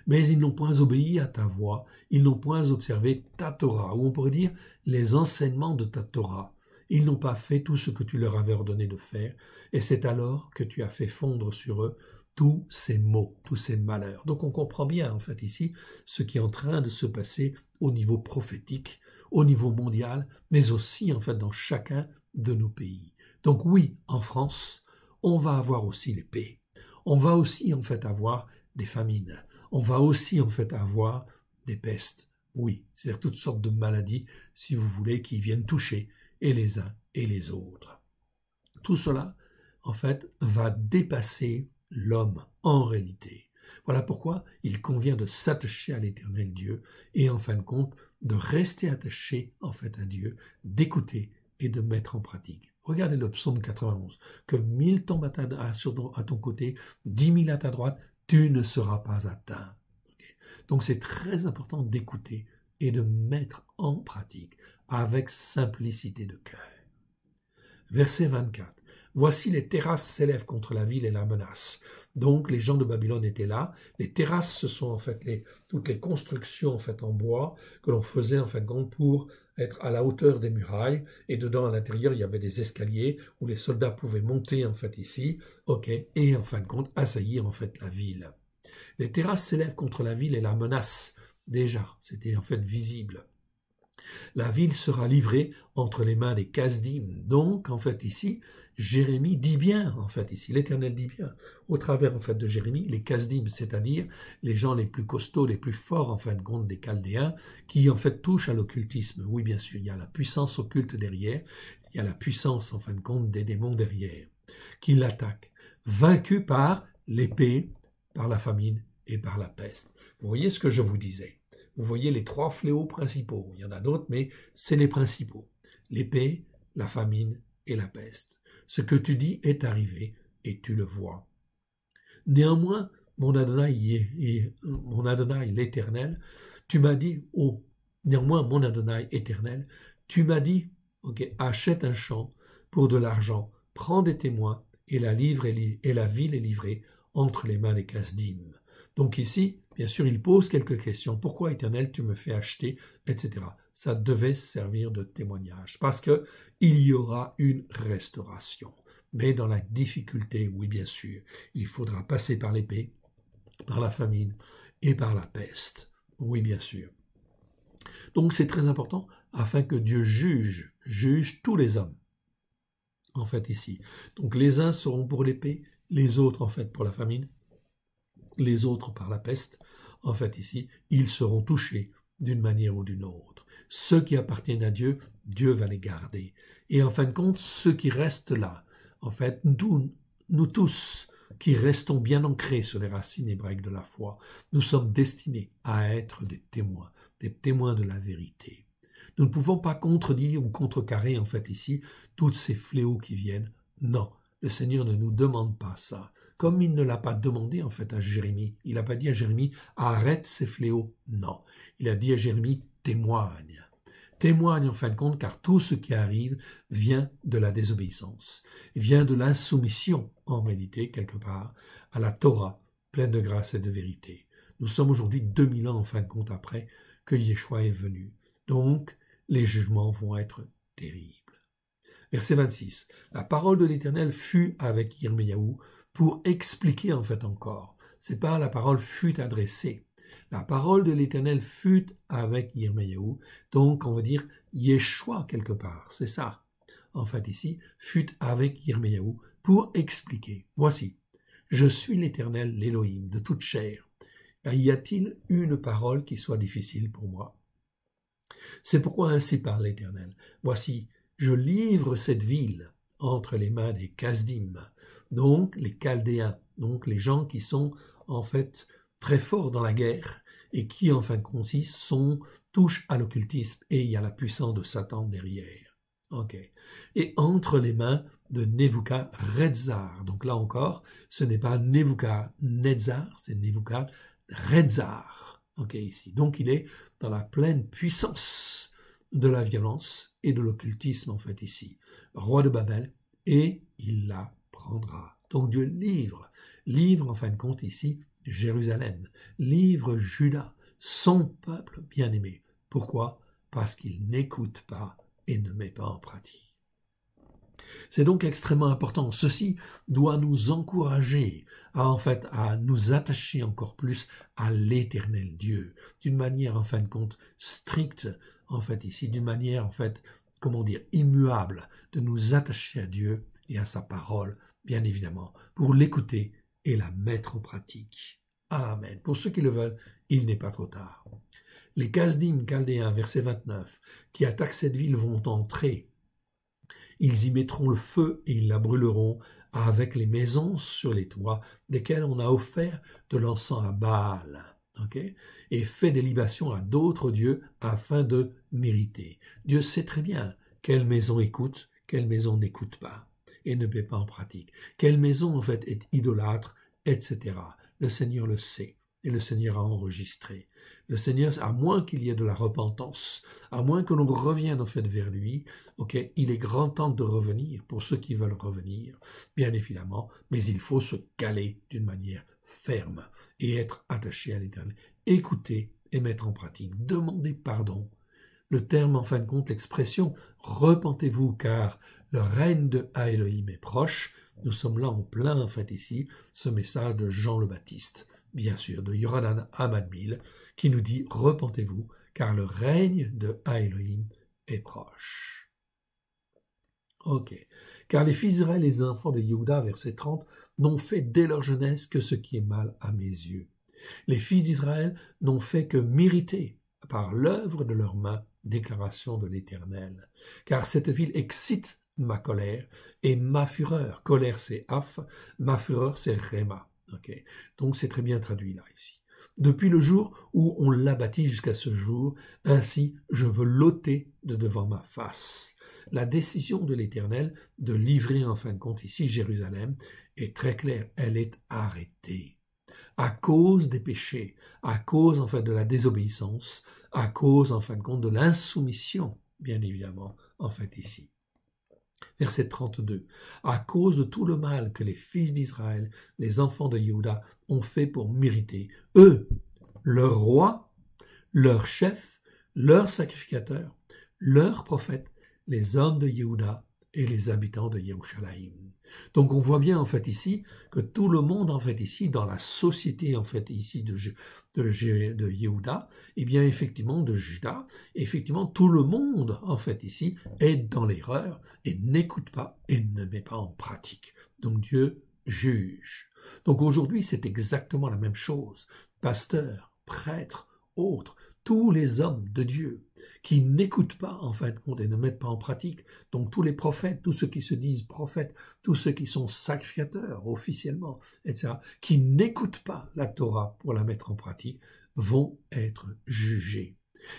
Mais ils n'ont point obéi à ta voix, ils n'ont point observé ta Torah, ou on pourrait dire les enseignements de ta Torah. Ils n'ont pas fait tout ce que tu leur avais ordonné de faire, et c'est alors que tu as fait fondre sur eux tous ces maux, tous ces malheurs. Donc on comprend bien, en fait, ici, ce qui est en train de se passer au niveau prophétique, au niveau mondial, mais aussi, en fait, dans chacun de nos pays. Donc oui, en France, on va avoir aussi l'épée. On va aussi, en fait, avoir des famines. On va aussi en fait avoir des pestes. Oui, c'est-à-dire toutes sortes de maladies, si vous voulez, qui viennent toucher et les uns et les autres. Tout cela, en fait, va dépasser l'homme en réalité. Voilà pourquoi il convient de s'attacher à l'Éternel Dieu et en fin de compte de rester attaché en fait à Dieu, d'écouter et de mettre en pratique. Regardez le psaume 91, que 1000 tombent à ton côté, 10 000 à ta droite, tu ne seras pas atteint. Okay. Donc c'est très important d'écouter et de mettre en pratique avec simplicité de cœur. Verset 24. Voici les terrasses s'élèvent contre la ville et la menacent. Donc les gens de Babylone étaient là. Les terrasses, ce sont en fait toutes les constructions en fait en bois que l'on faisait en fin de compte pour être à la hauteur des murailles. Et dedans à l'intérieur il y avait des escaliers où les soldats pouvaient monter en fait ici, et en fin de compte assaillir en fait la ville. Les terrasses s'élèvent contre la ville et la menacent. Déjà, c'était en fait visible. La ville sera livrée entre les mains des Kasdim. Donc, en fait, ici, Jérémie dit bien, en fait, ici, l'Éternel dit bien, au travers, en fait, de Jérémie, les Kasdim, c'est-à-dire les gens les plus costauds, les plus forts, en fin de compte, des Chaldéens, qui, en fait, touchent à l'occultisme. Oui, bien sûr, il y a la puissance occulte derrière, il y a la puissance, en fin de compte, des démons derrière, qui l'attaquent, vaincus par l'épée, par la famine et par la peste. Vous voyez ce que je vous disais. Vous voyez les 3 fléaux principaux. Il y en a d'autres, mais c'est les principaux. L'épée, la famine et la peste. Ce que tu dis est arrivé et tu le vois. Néanmoins, mon Adonai l'Éternel, tu m'as dit, néanmoins, mon Adonai éternel, tu m'as dit, achète un champ pour de l'argent, prends des témoins et la ville est livrée entre les mains des Kasdim. Donc ici, bien sûr, il pose quelques questions. Pourquoi, Éternel, tu me fais acheter, etc. Ça devait servir de témoignage, parce que il y aura une restauration. Mais dans la difficulté, oui, bien sûr, il faudra passer par l'épée, par la famine et par la peste. Oui, bien sûr. Donc c'est très important, afin que Dieu juge tous les hommes, en fait, ici. Donc les uns seront pour l'épée, les autres, en fait, pour la famine, les autres par la peste. En fait, ici, ils seront touchés d'une manière ou d'une autre. Ceux qui appartiennent à Dieu, Dieu va les garder. Et en fin de compte, ceux qui restent là, en fait, nous tous, qui restons bien ancrés sur les racines hébraïques de la foi, nous sommes destinés à être des témoins de la vérité. Nous ne pouvons pas contredire ou contrecarrer, en fait, ici, tous ces fléaux qui viennent. Non, le Seigneur ne nous demande pas ça. Comme il ne l'a pas demandé en fait à Jérémie. Il n'a pas dit à Jérémie, arrête ces fléaux. Non, il a dit à Jérémie, témoigne. Témoigne en fin de compte, car tout ce qui arrive vient de la désobéissance, vient de l'insoumission, en réalité, quelque part, à la Torah, pleine de grâce et de vérité. Nous sommes aujourd'hui 2000 ans en fin de compte après que Yeshua est venu. Donc, les jugements vont être terribles. Verset 26. La parole de l'Éternel fut avec Yirmiyahu pour expliquer en fait encore. C'est pas la parole fut adressée. La parole de l'Éternel fut avec Yirmiyahu. Donc on va dire Yeshua quelque part. C'est ça. En fait ici, fut avec Yirmiyahu pour expliquer. Voici. Je suis l'Éternel, l'Élohim, de toute chair. Y a-t-il une parole qui soit difficile pour moi? C'est pourquoi ainsi parle l'Éternel. Voici, je livre cette ville entre les mains des Kasdim, donc les Chaldéens, donc les gens qui sont en fait très forts dans la guerre et qui en fin de compte touchent à l'occultisme et il y a la puissance de Satan derrière. Et entre les mains de Nebuchadnezzar. Donc là encore, ce n'est pas Nebuchadnezzar, c'est Nebuchadnezzar. Ici. Donc il est dans la pleine puissance de la violence et de l'occultisme en fait ici. Roi de Babel, et il la prendra. Donc Dieu livre en fin de compte ici Jérusalem, livre Juda, son peuple bien-aimé. Pourquoi? Parce qu'il n'écoute pas et ne met pas en pratique. C'est donc extrêmement important. Ceci doit nous encourager à nous attacher encore plus à l'Éternel Dieu, d'une manière en fin de compte stricte, en fait ici, d'une manière en fait, immuable, de nous attacher à Dieu et à sa parole, bien évidemment, pour l'écouter et la mettre en pratique. Amen. Pour ceux qui le veulent, il n'est pas trop tard. Les Kasdim chaldéens, verset 29, qui attaquent cette ville vont entrer. Ils y mettront le feu et ils la brûleront avec les maisons sur les toits, desquelles on a offert de l'encens à Baal, et fait des libations à d'autres dieux afin de mériter. Dieu sait très bien quelle maison écoute, quelle maison n'écoute pas et ne met pas en pratique. Quelle maison en fait est idolâtre, etc. Le Seigneur le sait et le Seigneur a enregistré. Le Seigneur, à moins qu'il y ait de la repentance, à moins que l'on revienne en fait vers lui, il est grand temps de revenir pour ceux qui veulent revenir, bien évidemment, mais il faut se caler d'une manière ferme et être attaché à l'Éternel. Écouter et mettre en pratique, demander pardon. Le terme, en fin de compte, l'expression « repentez-vous car le règne de Elohim est proche », nous sommes là en plein, en fait, ici, ce message de Jean le Baptiste, bien sûr, de Yohanan Hamadbil, qui nous dit « repentez-vous car le règne de Elohim est proche ». Ok. Car les fils d'Israël et les enfants de Yehuda, verset 30, n'ont fait dès leur jeunesse que ce qui est mal à mes yeux. Les fils d'Israël n'ont fait que mériter par l'œuvre de leurs mains déclaration de l'Éternel. Car cette ville excite ma colère et ma fureur. Colère c'est Af, ma fureur c'est Réma. Donc c'est très bien traduit là ici. Depuis le jour où on l'a bâti jusqu'à ce jour, ainsi je veux l'ôter de devant ma face. La décision de l'Éternel de livrer en fin de compte ici Jérusalem est très claire, elle est arrêtée. À cause des péchés, à cause en fait de la désobéissance, à cause en fin de compte de l'insoumission, bien évidemment, en fait ici. Verset 32. À cause de tout le mal que les fils d'Israël, les enfants de Yehuda, ont fait pour mériter, eux, leur roi, leur chef, leur sacrificateur, leurs prophètes, les hommes de Yehuda et les habitants de Yerushalayim. Donc on voit bien en fait ici que tout le monde en fait ici dans la société en fait ici de Yehuda, et bien effectivement de Juda, effectivement tout le monde en fait ici est dans l'erreur et n'écoute pas et ne met pas en pratique. Donc Dieu juge. Donc aujourd'hui c'est exactement la même chose. Pasteurs, prêtres, autres, tous les hommes de Dieu qui n'écoutent pas en fin de compte et ne mettent pas en pratique, donc tous les prophètes, tous ceux qui se disent prophètes, tous ceux qui sont sacrificateurs officiellement, etc., qui n'écoutent pas la Torah pour la mettre en pratique, vont être jugés.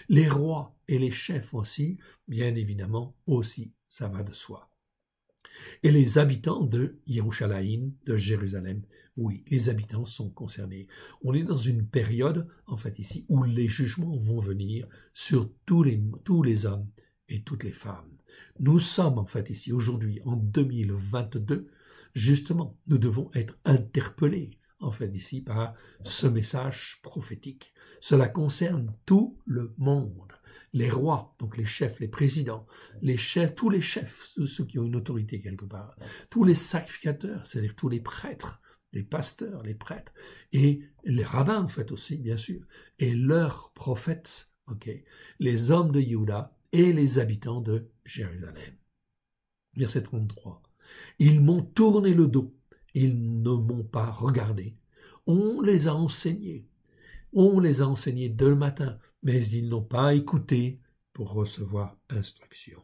Les rois et les chefs aussi, bien évidemment, aussi, ça va de soi. Et les habitants de Yerushalayim, de Jérusalem, oui, les habitants sont concernés. On est dans une période, en fait, ici, où les jugements vont venir sur tous les hommes et toutes les femmes. Nous sommes, en fait, ici, aujourd'hui, en 2022, justement, nous devons être interpellés, en fait, ici, par ce message prophétique. Cela concerne tout le monde. Les rois, donc les chefs, les présidents, les chefs, tous les chefs, ceux qui ont une autorité quelque part, tous les sacrificateurs, c'est-à-dire tous les prêtres, les pasteurs, les prêtres, et les rabbins en fait aussi, bien sûr, et leurs prophètes, les hommes de Yehuda et les habitants de Jérusalem. Verset 33. Ils m'ont tourné le dos, ils ne m'ont pas regardé. On les a enseignés dès le matin, mais ils n'ont pas écouté pour recevoir instruction.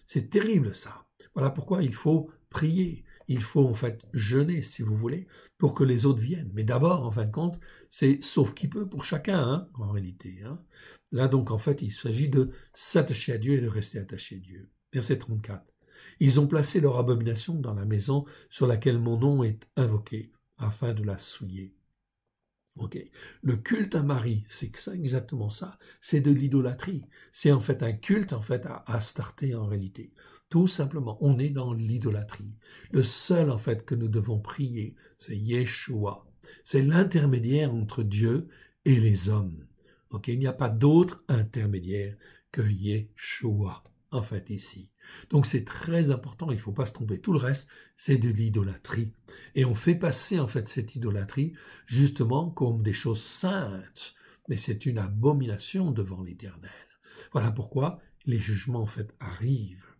C'est terrible ça. Voilà pourquoi il faut prier. Il faut en fait jeûner, si vous voulez, pour que les autres viennent. Mais d'abord, en fin de compte, c'est sauf qui peut pour chacun, en réalité. Là donc, en fait, il s'agit de s'attacher à Dieu et de rester attaché à Dieu. Verset 34. Ils ont placé leur abomination dans la maison sur laquelle mon nom est invoqué, afin de la souiller. Le culte à Marie, c'est exactement ça, c'est de l'idolâtrie. C'est en fait un culte en fait à Astarté en réalité. Tout simplement, on est dans l'idolâtrie. Le seul en fait que nous devons prier, c'est Yeshua. C'est l'intermédiaire entre Dieu et les hommes. Il n'y a pas d'autre intermédiaire que Yeshua en fait ici. Donc c'est très important, il ne faut pas se tromper. Tout le reste, c'est de l'idolâtrie. Et on fait passer en fait cette idolâtrie justement comme des choses saintes. Mais c'est une abomination devant l'Éternel. Voilà pourquoi les jugements en fait arrivent.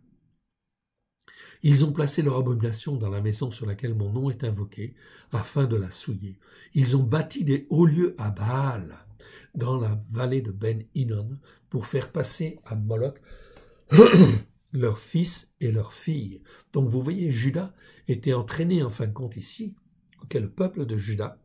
Ils ont placé leur abomination dans la maison sur laquelle mon nom est invoqué, afin de la souiller. Ils ont bâti des hauts lieux à Baal, dans la vallée de Ben-Hinnom, pour faire passer à Moloch leurs fils et leurs filles. Donc vous voyez, Juda était entraîné en fin de compte ici, le peuple de Juda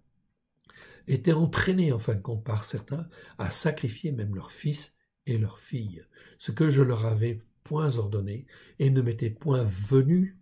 était entraîné en fin de compte par certains à sacrifier même leurs fils et leurs filles, ce que je leur avais point ordonné et ne m'était point venu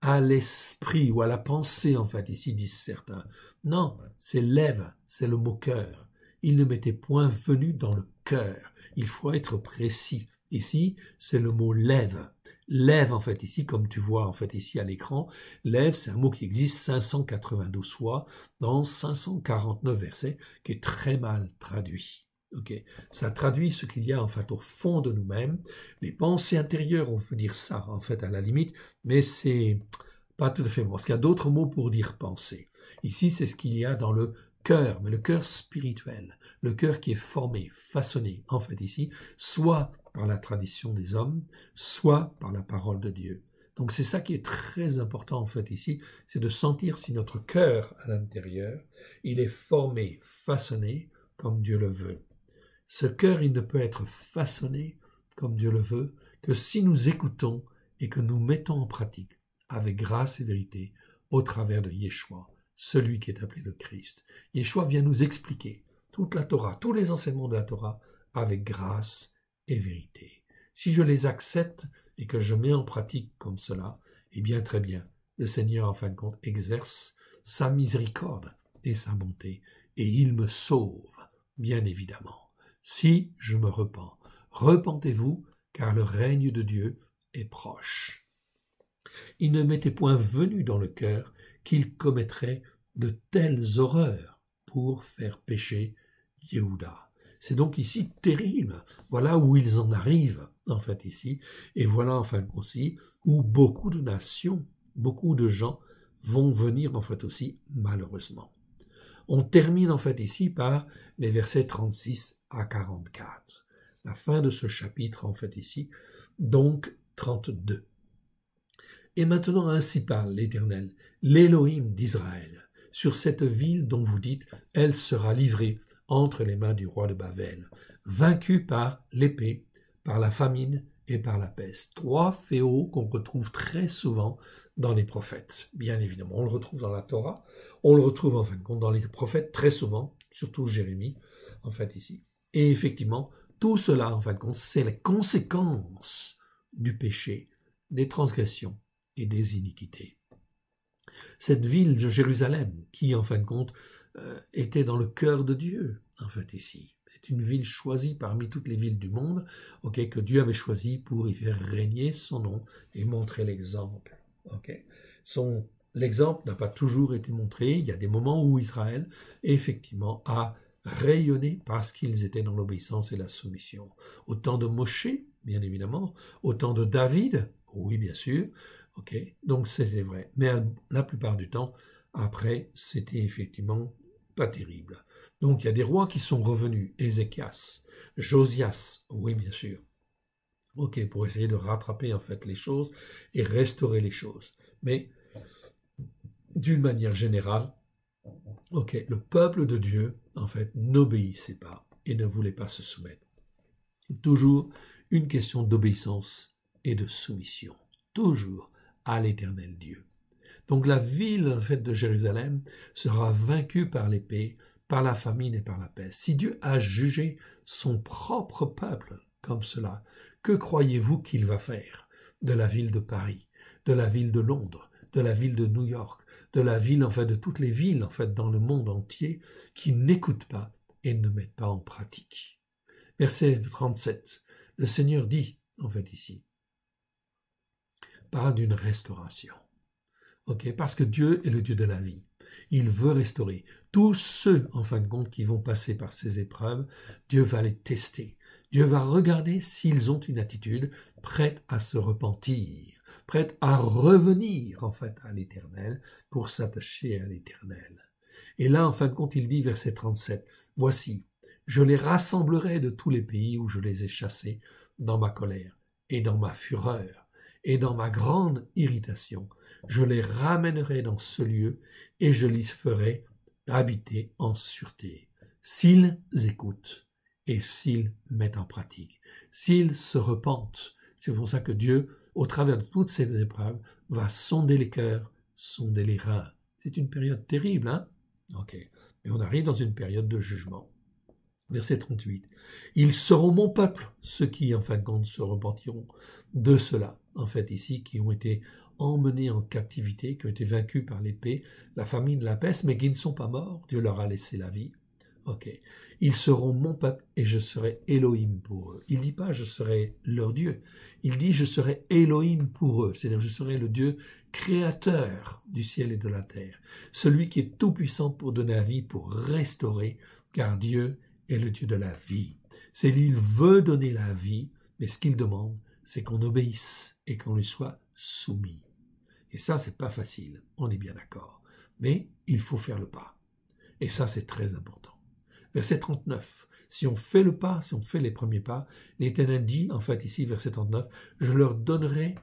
à l'esprit ou à la pensée, en fait, ici disent certains. Non, c'est lève, c'est le mot cœur. Il ne m'était point venu dans le cœur. Il faut être précis. Ici, c'est le mot lève. Lève, en fait, ici, comme tu vois, en fait, ici à l'écran, lève, c'est un mot qui existe 592 fois dans 549 versets, qui est très mal traduit. Okay. Ça traduit ce qu'il y a en fait au fond de nous-mêmes, les pensées intérieures, on peut dire ça en fait à la limite, mais c'est pas tout à fait bon, parce qu'il y a d'autres mots pour dire pensée. Ici, c'est ce qu'il y a dans le cœur, mais le cœur spirituel, le cœur qui est formé, façonné, en fait ici, soit par la tradition des hommes, soit par la parole de Dieu. Donc c'est ça qui est très important en fait ici, c'est de sentir si notre cœur à l'intérieur, il est formé, façonné comme Dieu le veut. Ce cœur, il ne peut être façonné comme Dieu le veut que si nous écoutons et que nous mettons en pratique avec grâce et vérité au travers de Yeshua, celui qui est appelé le Christ. Yeshua vient nous expliquer toute la Torah, tous les enseignements de la Torah avec grâce et vérité. Si je les accepte et que je mets en pratique comme cela, eh bien très bien, le Seigneur en fin de compte exerce sa miséricorde et sa bonté et il me sauve, bien évidemment. Si je me repens, repentez-vous, car le règne de Dieu est proche. Il ne m'était point venu dans le cœur qu'il commettrait de telles horreurs pour faire pécher Yehuda. C'est donc ici terrible. Voilà où ils en arrivent, en fait, ici. Et voilà, enfin, aussi, où beaucoup de nations, beaucoup de gens vont venir, en fait, aussi, malheureusement. On termine en fait ici par les versets 36 à 44. La fin de ce chapitre en fait ici, donc 32. Et maintenant ainsi parle l'Éternel, l'Élohim d'Israël, sur cette ville dont vous dites, elle sera livrée entre les mains du roi de Babel, vaincue par l'épée, par la famine et par la peste. Trois fléaux qu'on retrouve très souvent dans les prophètes. Bien évidemment, on le retrouve dans la Torah, on le retrouve en fin de compte dans les prophètes très souvent, surtout Jérémie, en fait ici. Et effectivement, tout cela, en fin de compte, c'est les conséquences du péché, des transgressions et des iniquités. Cette ville de Jérusalem, qui en fin de compte était dans le cœur de Dieu, en fait ici. C'est une ville choisie parmi toutes les villes du monde, que Dieu avait choisie pour y faire régner son nom et montrer l'exemple. L'exemple n'a pas toujours été montré. Il y a des moments où Israël, effectivement, a rayonné parce qu'ils étaient dans l'obéissance et la soumission. Au temps de Moshe, bien évidemment, au temps de David, oui, bien sûr, donc c'est vrai. Mais la plupart du temps, après, c'était effectivement pas terrible. Donc il y a des rois qui sont revenus, Ézéchias, Josias, oui, bien sûr. Pour essayer de rattraper en fait les choses et restaurer les choses. Mais d'une manière générale, le peuple de Dieu, en fait, n'obéissait pas et ne voulait pas se soumettre. C'est toujours une question d'obéissance et de soumission. Toujours à l'Éternel Dieu. Donc la ville, en fait, de Jérusalem sera vaincue par l'épée, par la famine et par la peste. Si Dieu a jugé son propre peuple comme cela, que croyez-vous qu'il va faire de la ville de Paris, de la ville de Londres, de la ville de New York, de la ville, en fait, de toutes les villes, en fait, dans le monde entier, qui n'écoutent pas et ne mettent pas en pratique. Verset 37, le Seigneur dit, en fait, ici, parle d'une restauration. Parce que Dieu est le Dieu de la vie. Il veut restaurer. Tous ceux, en fin de compte, qui vont passer par ces épreuves, Dieu va les tester. Dieu va regarder s'ils ont une attitude prête à se repentir, prête à revenir, en fait, à l'Éternel, pour s'attacher à l'Éternel. Et là, en fin de compte, il dit, verset 37, « Voici, je les rassemblerai de tous les pays où je les ai chassés dans ma colère et dans ma fureur, et dans ma grande irritation, je les ramènerai dans ce lieu et je les ferai habiter en sûreté. S'ils écoutent et s'ils mettent en pratique, s'ils se repentent. C'est pour ça que Dieu, au travers de toutes ces épreuves, va sonder les cœurs, sonder les reins. C'est une période terrible, hein? Ok. Mais on arrive dans une période de jugement. Verset 38. Ils seront mon peuple, ceux qui, en fin de compte, se repentiront de cela. En fait, ici, qui ont été emmenés en captivité, qui ont été vaincus par l'épée, la famine, la peste, mais qui ne sont pas morts. Dieu leur a laissé la vie. Ok. Ils seront mon peuple et je serai Elohim pour eux. Il ne dit pas je serai leur Dieu. Il dit je serai Elohim pour eux. C'est-à-dire je serai le Dieu créateur du ciel et de la terre. Celui qui est tout puissant pour donner la vie, pour restaurer, car Dieu est le Dieu de la vie. C'est lui, il veut donner la vie, mais ce qu'il demande, c'est qu'on obéisse et qu'on lui soit soumis. Et ça, c'est pas facile, on est bien d'accord. Mais il faut faire le pas. Et ça, c'est très important. Verset 39. Si on fait le pas, si on fait les premiers pas, l'Éternel dit, en fait ici, verset 39, je leur donnerai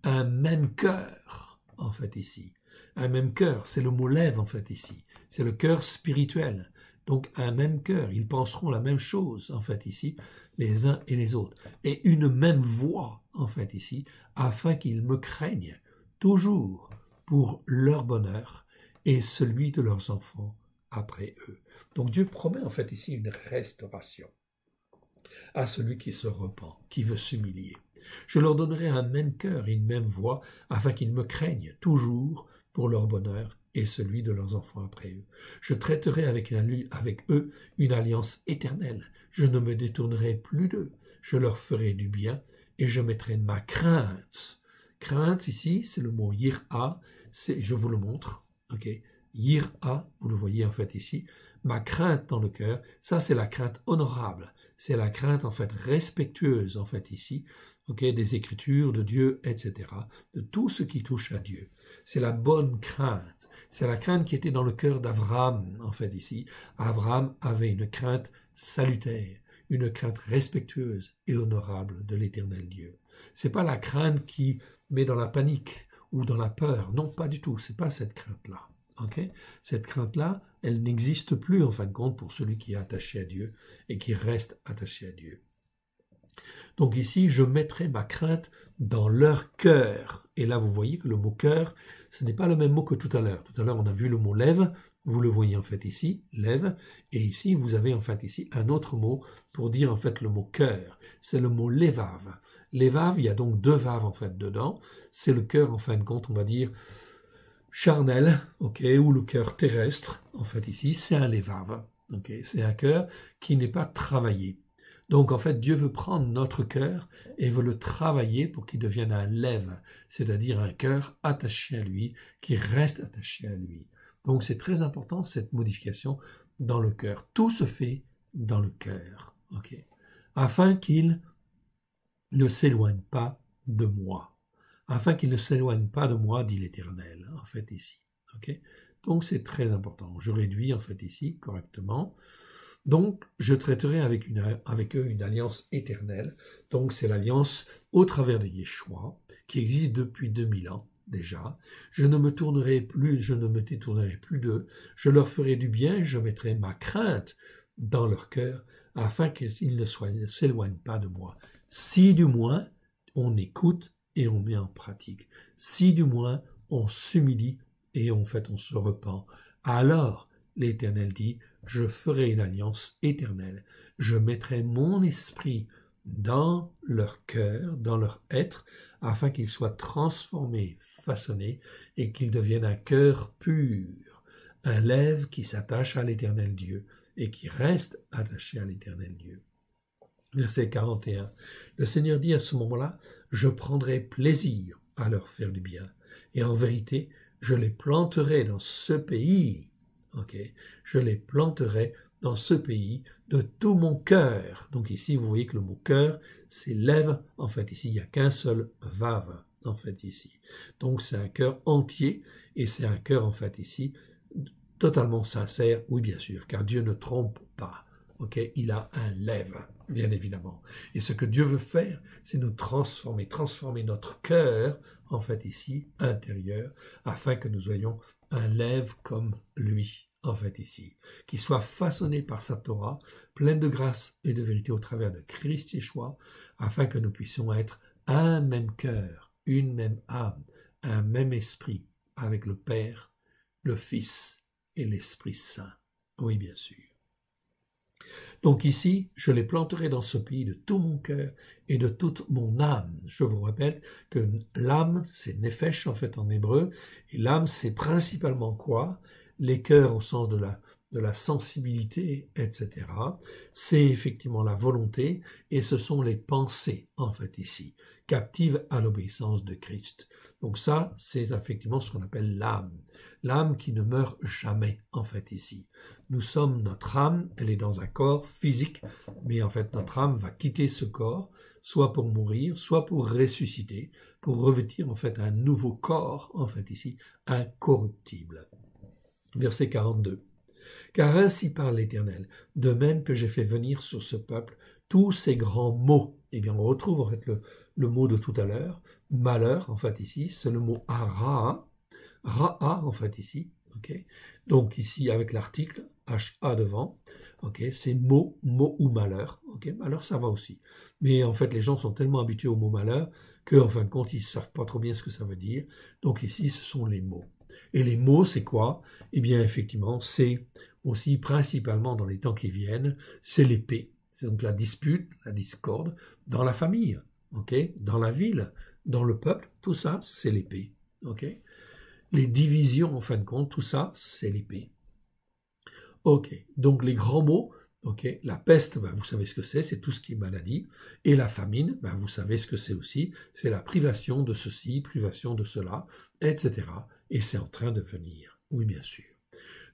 un même cœur, en fait ici. Un même cœur, c'est le mot lève, en fait ici. C'est le cœur spirituel. Donc un même cœur, ils penseront la même chose, en fait ici, les uns et les autres. Et une même voix, en fait ici, afin qu'ils me craignent, toujours pour leur bonheur et celui de leurs enfants après eux. Donc Dieu promet en fait ici une restauration à celui qui se repent, qui veut s'humilier. Je leur donnerai un même cœur et une même voix, afin qu'ils me craignent toujours pour leur bonheur et celui de leurs enfants après eux. Je traiterai avec eux une alliance éternelle. Je ne me détournerai plus d'eux. Je leur ferai du bien et je mettrai ma crainte. Crainte ici, c'est le mot yir'a, je vous le montre, ok. Yir'a, vous le voyez en fait ici, ma crainte dans le cœur, ça c'est la crainte honorable, c'est la crainte en fait respectueuse en fait ici, ok, des Écritures, de Dieu, etc., de tout ce qui touche à Dieu. C'est la bonne crainte, c'est la crainte qui était dans le cœur d'Abraham en fait ici. Abraham avait une crainte salutaire, une crainte respectueuse et honorable de l'Éternel Dieu. C'est pas la crainte qui met dans la panique ou dans la peur, non pas du tout, c'est pas cette crainte-là. Okay? Cette crainte-là, elle n'existe plus en fin de compte pour celui qui est attaché à Dieu et qui reste attaché à Dieu. Donc ici, je mettrai ma crainte dans leur cœur. Et là, vous voyez que le mot cœur, ce n'est pas le même mot que tout à l'heure. Tout à l'heure, on a vu le mot lève, vous le voyez en fait ici, lève, et ici, vous avez en fait ici un autre mot pour dire en fait le mot cœur. C'est le mot lévav. Lévav, il y a donc deux vaves en fait dedans. C'est le cœur en fin de compte, on va dire, charnel, ok, ou le cœur terrestre, en fait ici, c'est un lévav, ok, c'est un cœur qui n'est pas travaillé. Donc en fait, Dieu veut prendre notre cœur et veut le travailler pour qu'il devienne un lève, c'est-à-dire un cœur attaché à lui, qui reste attaché à lui. Donc c'est très important cette modification dans le cœur. Tout se fait dans le cœur, ok, afin qu'il ne s'éloigne pas de moi. Afin qu'il ne s'éloigne pas de moi, dit l'Éternel, en fait, ici. Okay? Donc, c'est très important. Je réduis, en fait, ici, correctement. Donc, je traiterai avec eux une alliance éternelle. Donc, c'est l'alliance au travers de Yeshua, qui existe depuis 2000 ans, déjà. Je ne me détournerai plus d'eux. Je leur ferai du bien, je mettrai ma crainte dans leur cœur, afin qu'ils ne s'éloignent pas de moi. Si, du moins, on écoute et on met en pratique. Si du moins on s'humilie et en fait on se repent, alors l'Éternel dit, je ferai une alliance éternelle, je mettrai mon esprit dans leur cœur, dans leur être, afin qu'ils soient transformés, façonnés, et qu'ils deviennent un cœur pur, un lève qui s'attache à l'Éternel Dieu et qui reste attaché à l'Éternel Dieu. Verset 41. Le Seigneur dit à ce moment-là, je prendrai plaisir à leur faire du bien. Et en vérité, je les planterai dans ce pays. Okay? Je les planterai dans ce pays de tout mon cœur. Donc ici, vous voyez que le mot cœur, c'est lève. En fait, ici, il n'y a qu'un seul vav. En fait, ici. Donc, c'est un cœur entier. Et c'est un cœur, en fait, ici, totalement sincère. Oui, bien sûr, car Dieu ne trompe pas. ok, il a un lève, bien évidemment. Et ce que Dieu veut faire, c'est nous transformer notre cœur, en fait ici, intérieur, afin que nous ayons un lève comme lui, en fait ici, qui soit façonné par sa Torah, pleine de grâce et de vérité au travers de Christ Yeshua, afin que nous puissions être un même cœur, une même âme, un même esprit, avec le Père, le Fils et l'Esprit Saint. Oui, bien sûr. Donc ici, je les planterai dans ce pays de tout mon cœur et de toute mon âme. Je vous répète que l'âme, c'est nefesh en fait en hébreu, et l'âme, c'est principalement quoi? Les cœurs au sens de la sensibilité, etc. C'est effectivement la volonté, et ce sont les pensées, en fait ici, captives à l'obéissance de Christ. Donc ça, c'est effectivement ce qu'on appelle l'âme qui ne meurt jamais, en fait ici. Nous sommes notre âme, elle est dans un corps physique, mais en fait notre âme va quitter ce corps, soit pour mourir, soit pour ressusciter, pour revêtir en fait un nouveau corps, en fait ici, incorruptible. Verset 42. Car ainsi parle l'Éternel, de même que j'ai fait venir sur ce peuple tous ces grands maux. Eh bien, on retrouve en fait le mot de tout à l'heure, malheur, en fait ici, c'est le mot ara, ra'a en fait ici, ok. Donc ici avec l'article ha devant, ok, c'est mot ou malheur, ok. Malheur ça va aussi, mais en fait les gens sont tellement habitués au mot malheur que en fin de compte ils savent pas trop bien ce que ça veut dire. Donc ici ce sont les mots. Et les mots c'est quoi? Eh bien effectivement c'est aussi principalement dans les temps qui viennent, c'est l'épée. C'est donc la dispute, la discorde dans la famille, ok, dans la ville, dans le peuple, tout ça c'est l'épée, ok. Les divisions, en fin de compte, tout ça, c'est l'épée. Ok, donc les grands mots, ok, la peste, ben, vous savez ce que c'est tout ce qui est maladie, et la famine, ben, vous savez ce que c'est aussi, c'est la privation de ceci, privation de cela, etc. Et c'est en train de venir, oui bien sûr.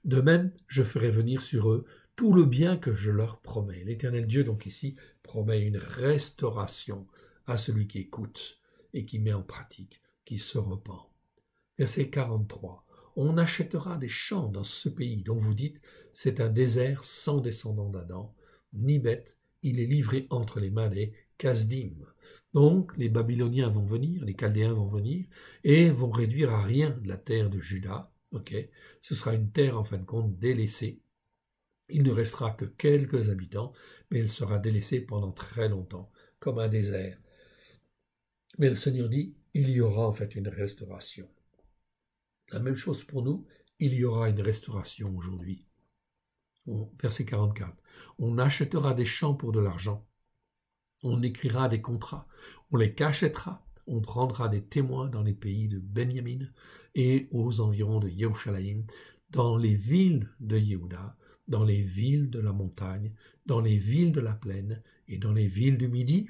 De même, je ferai venir sur eux tout le bien que je leur promets. L'Éternel Dieu, donc ici, promet une restauration à celui qui écoute et qui met en pratique, qui se repent. Verset 43. On achètera des champs dans ce pays dont vous dites, c'est un désert sans descendant d'Adam, ni bête, il est livré entre les mains des Kasdim. Donc les Babyloniens vont venir, les Chaldéens vont venir, et vont réduire à rien la terre de Juda. Okay. Ce sera une terre en fin de compte délaissée. Il ne restera que quelques habitants, mais elle sera délaissée pendant très longtemps, comme un désert. Mais le Seigneur dit, il y aura en fait une restauration. La même chose pour nous, il y aura une restauration aujourd'hui. Verset 44. On achètera des champs pour de l'argent. On écrira des contrats. On les cachètera. On prendra des témoins dans les pays de Benjamin et aux environs de Yerushalayim, dans les villes de Yehuda, dans les villes de la montagne, dans les villes de la plaine et dans les villes du Midi,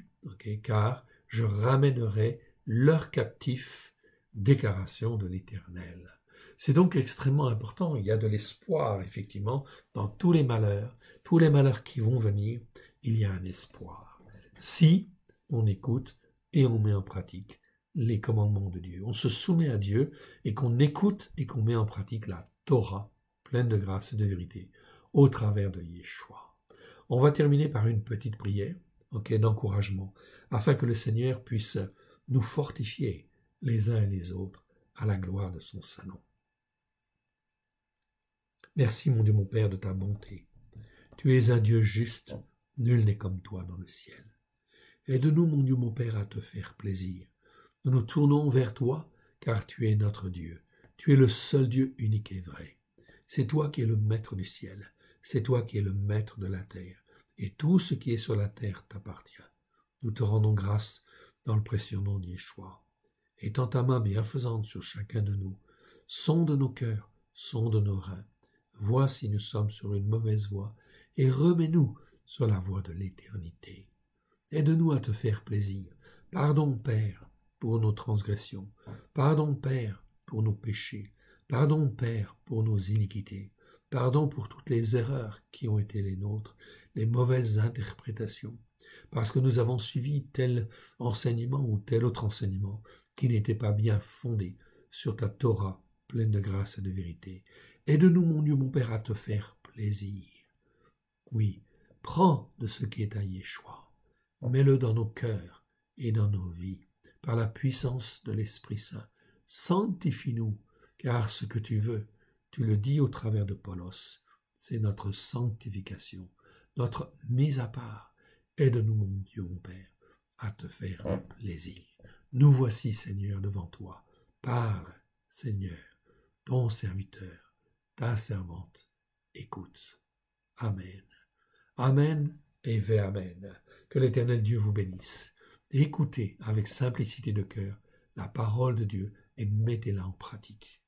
car je ramènerai leurs captifs, déclaration de l'Éternel. C'est donc extrêmement important, il y a de l'espoir, effectivement, dans tous les malheurs qui vont venir, il y a un espoir. Si on écoute et on met en pratique les commandements de Dieu, on se soumet à Dieu et qu'on écoute et qu'on met en pratique la Torah, pleine de grâce et de vérité, au travers de Yeshua. On va terminer par une petite prière, d'encouragement, afin que le Seigneur puisse nous fortifier les uns et les autres à la gloire de son saint nom. Merci, mon Dieu, mon Père, de ta bonté. Tu es un Dieu juste, nul n'est comme toi dans le ciel. Aide-nous, mon Dieu, mon Père, à te faire plaisir. Nous nous tournons vers toi, car tu es notre Dieu. Tu es le seul Dieu unique et vrai. C'est toi qui es le maître du ciel. C'est toi qui es le maître de la terre. Et tout ce qui est sur la terre t'appartient. Nous te rendons grâce dans le précieux nom de Yeshua. Étends ta main bienfaisante sur chacun de nous. Sonde nos cœurs, sonde nos reins. Vois si nous sommes sur une mauvaise voie et remets-nous sur la voie de l'éternité. Aide-nous à te faire plaisir. Pardon, Père, pour nos transgressions. Pardon, Père, pour nos péchés. Pardon, Père, pour nos iniquités. Pardon pour toutes les erreurs qui ont été les nôtres, les mauvaises interprétations, parce que nous avons suivi tel enseignement ou tel autre enseignement qui n'était pas bien fondé sur ta Torah pleine de grâce et de vérité. Aide-nous, mon Dieu, mon Père, à te faire plaisir. Oui, Prends de ce qui est à Yeshua, mets-le dans nos cœurs et dans nos vies, par la puissance de l'Esprit Saint. Sanctifie-nous, car ce que tu veux, tu le dis au travers de Paulos, c'est notre sanctification, notre mise à part. Aide-nous, mon Dieu, mon Père, à te faire plaisir. Nous voici, Seigneur, devant toi. Parle, Seigneur, ton serviteur, ta servante, écoute. Amen. Amen et vers Amen. Que l'Éternel Dieu vous bénisse. Écoutez avec simplicité de cœur la parole de Dieu et mettez-la en pratique.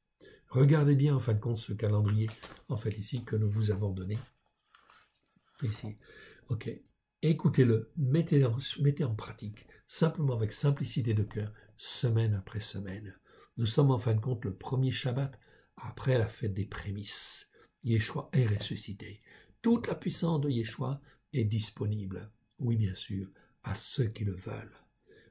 Regardez bien en fin de compte ce calendrier, en fait ici, que nous vous avons donné. Ici. Ok. Écoutez-le, mettez en pratique, simplement avec simplicité de cœur, semaine après semaine. Nous sommes en fin de compte le premier Shabbat après la fête des prémices. Yeshua est ressuscité. Toute la puissance de Yeshua est disponible, oui bien sûr, à ceux qui le veulent.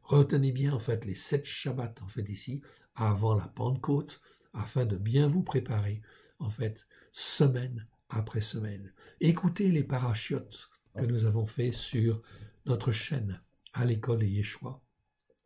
Retenez bien en fait les 7 Shabbats en fait ici, avant la Pentecôte, afin de bien vous préparer, en fait, semaine après semaine. Écoutez les parachiotes que nous avons fait sur notre chaîne à l'école de Yeshua,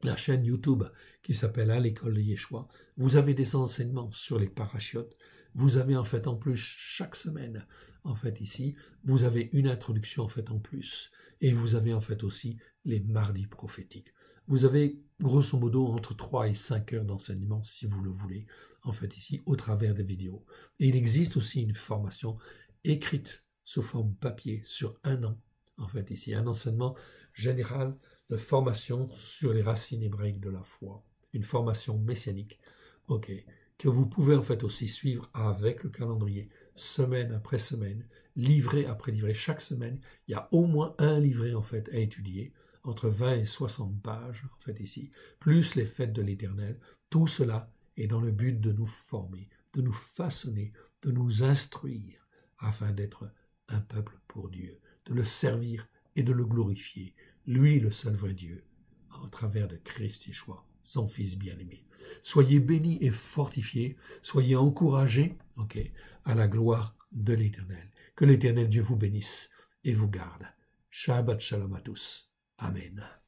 la chaîne YouTube qui s'appelle à l'école de Yeshua. Vous avez des enseignements sur les parachiotes. Vous avez en fait en plus chaque semaine, en fait ici, vous avez une introduction en fait en plus. Et vous avez en fait aussi les mardis prophétiques. Vous avez grosso modo entre 3 et 5 heures d'enseignement si vous le voulez, en fait ici, au travers des vidéos. Et il existe aussi une formation écrite sous forme papier sur 1 an, en fait ici, un enseignement général de formation sur les racines hébraïques de la foi, une formation messianique, ok, que vous pouvez en fait aussi suivre avec le calendrier, semaine après semaine, livret après livret. Chaque semaine, il y a au moins un livret en fait à étudier, entre 20 et 60 pages en fait ici, plus les fêtes de l'Éternel. Tout cela est dans le but de nous former, de nous façonner, de nous instruire, afin d'être un peuple pour Dieu, de le servir et de le glorifier, lui le seul vrai Dieu, au travers de Christ Yeshua, son Fils bien-aimé. Soyez bénis et fortifiés, soyez encouragés, ok, à la gloire de l'Éternel. Que l'Éternel Dieu vous bénisse et vous garde. Shabbat shalom à tous. Amen.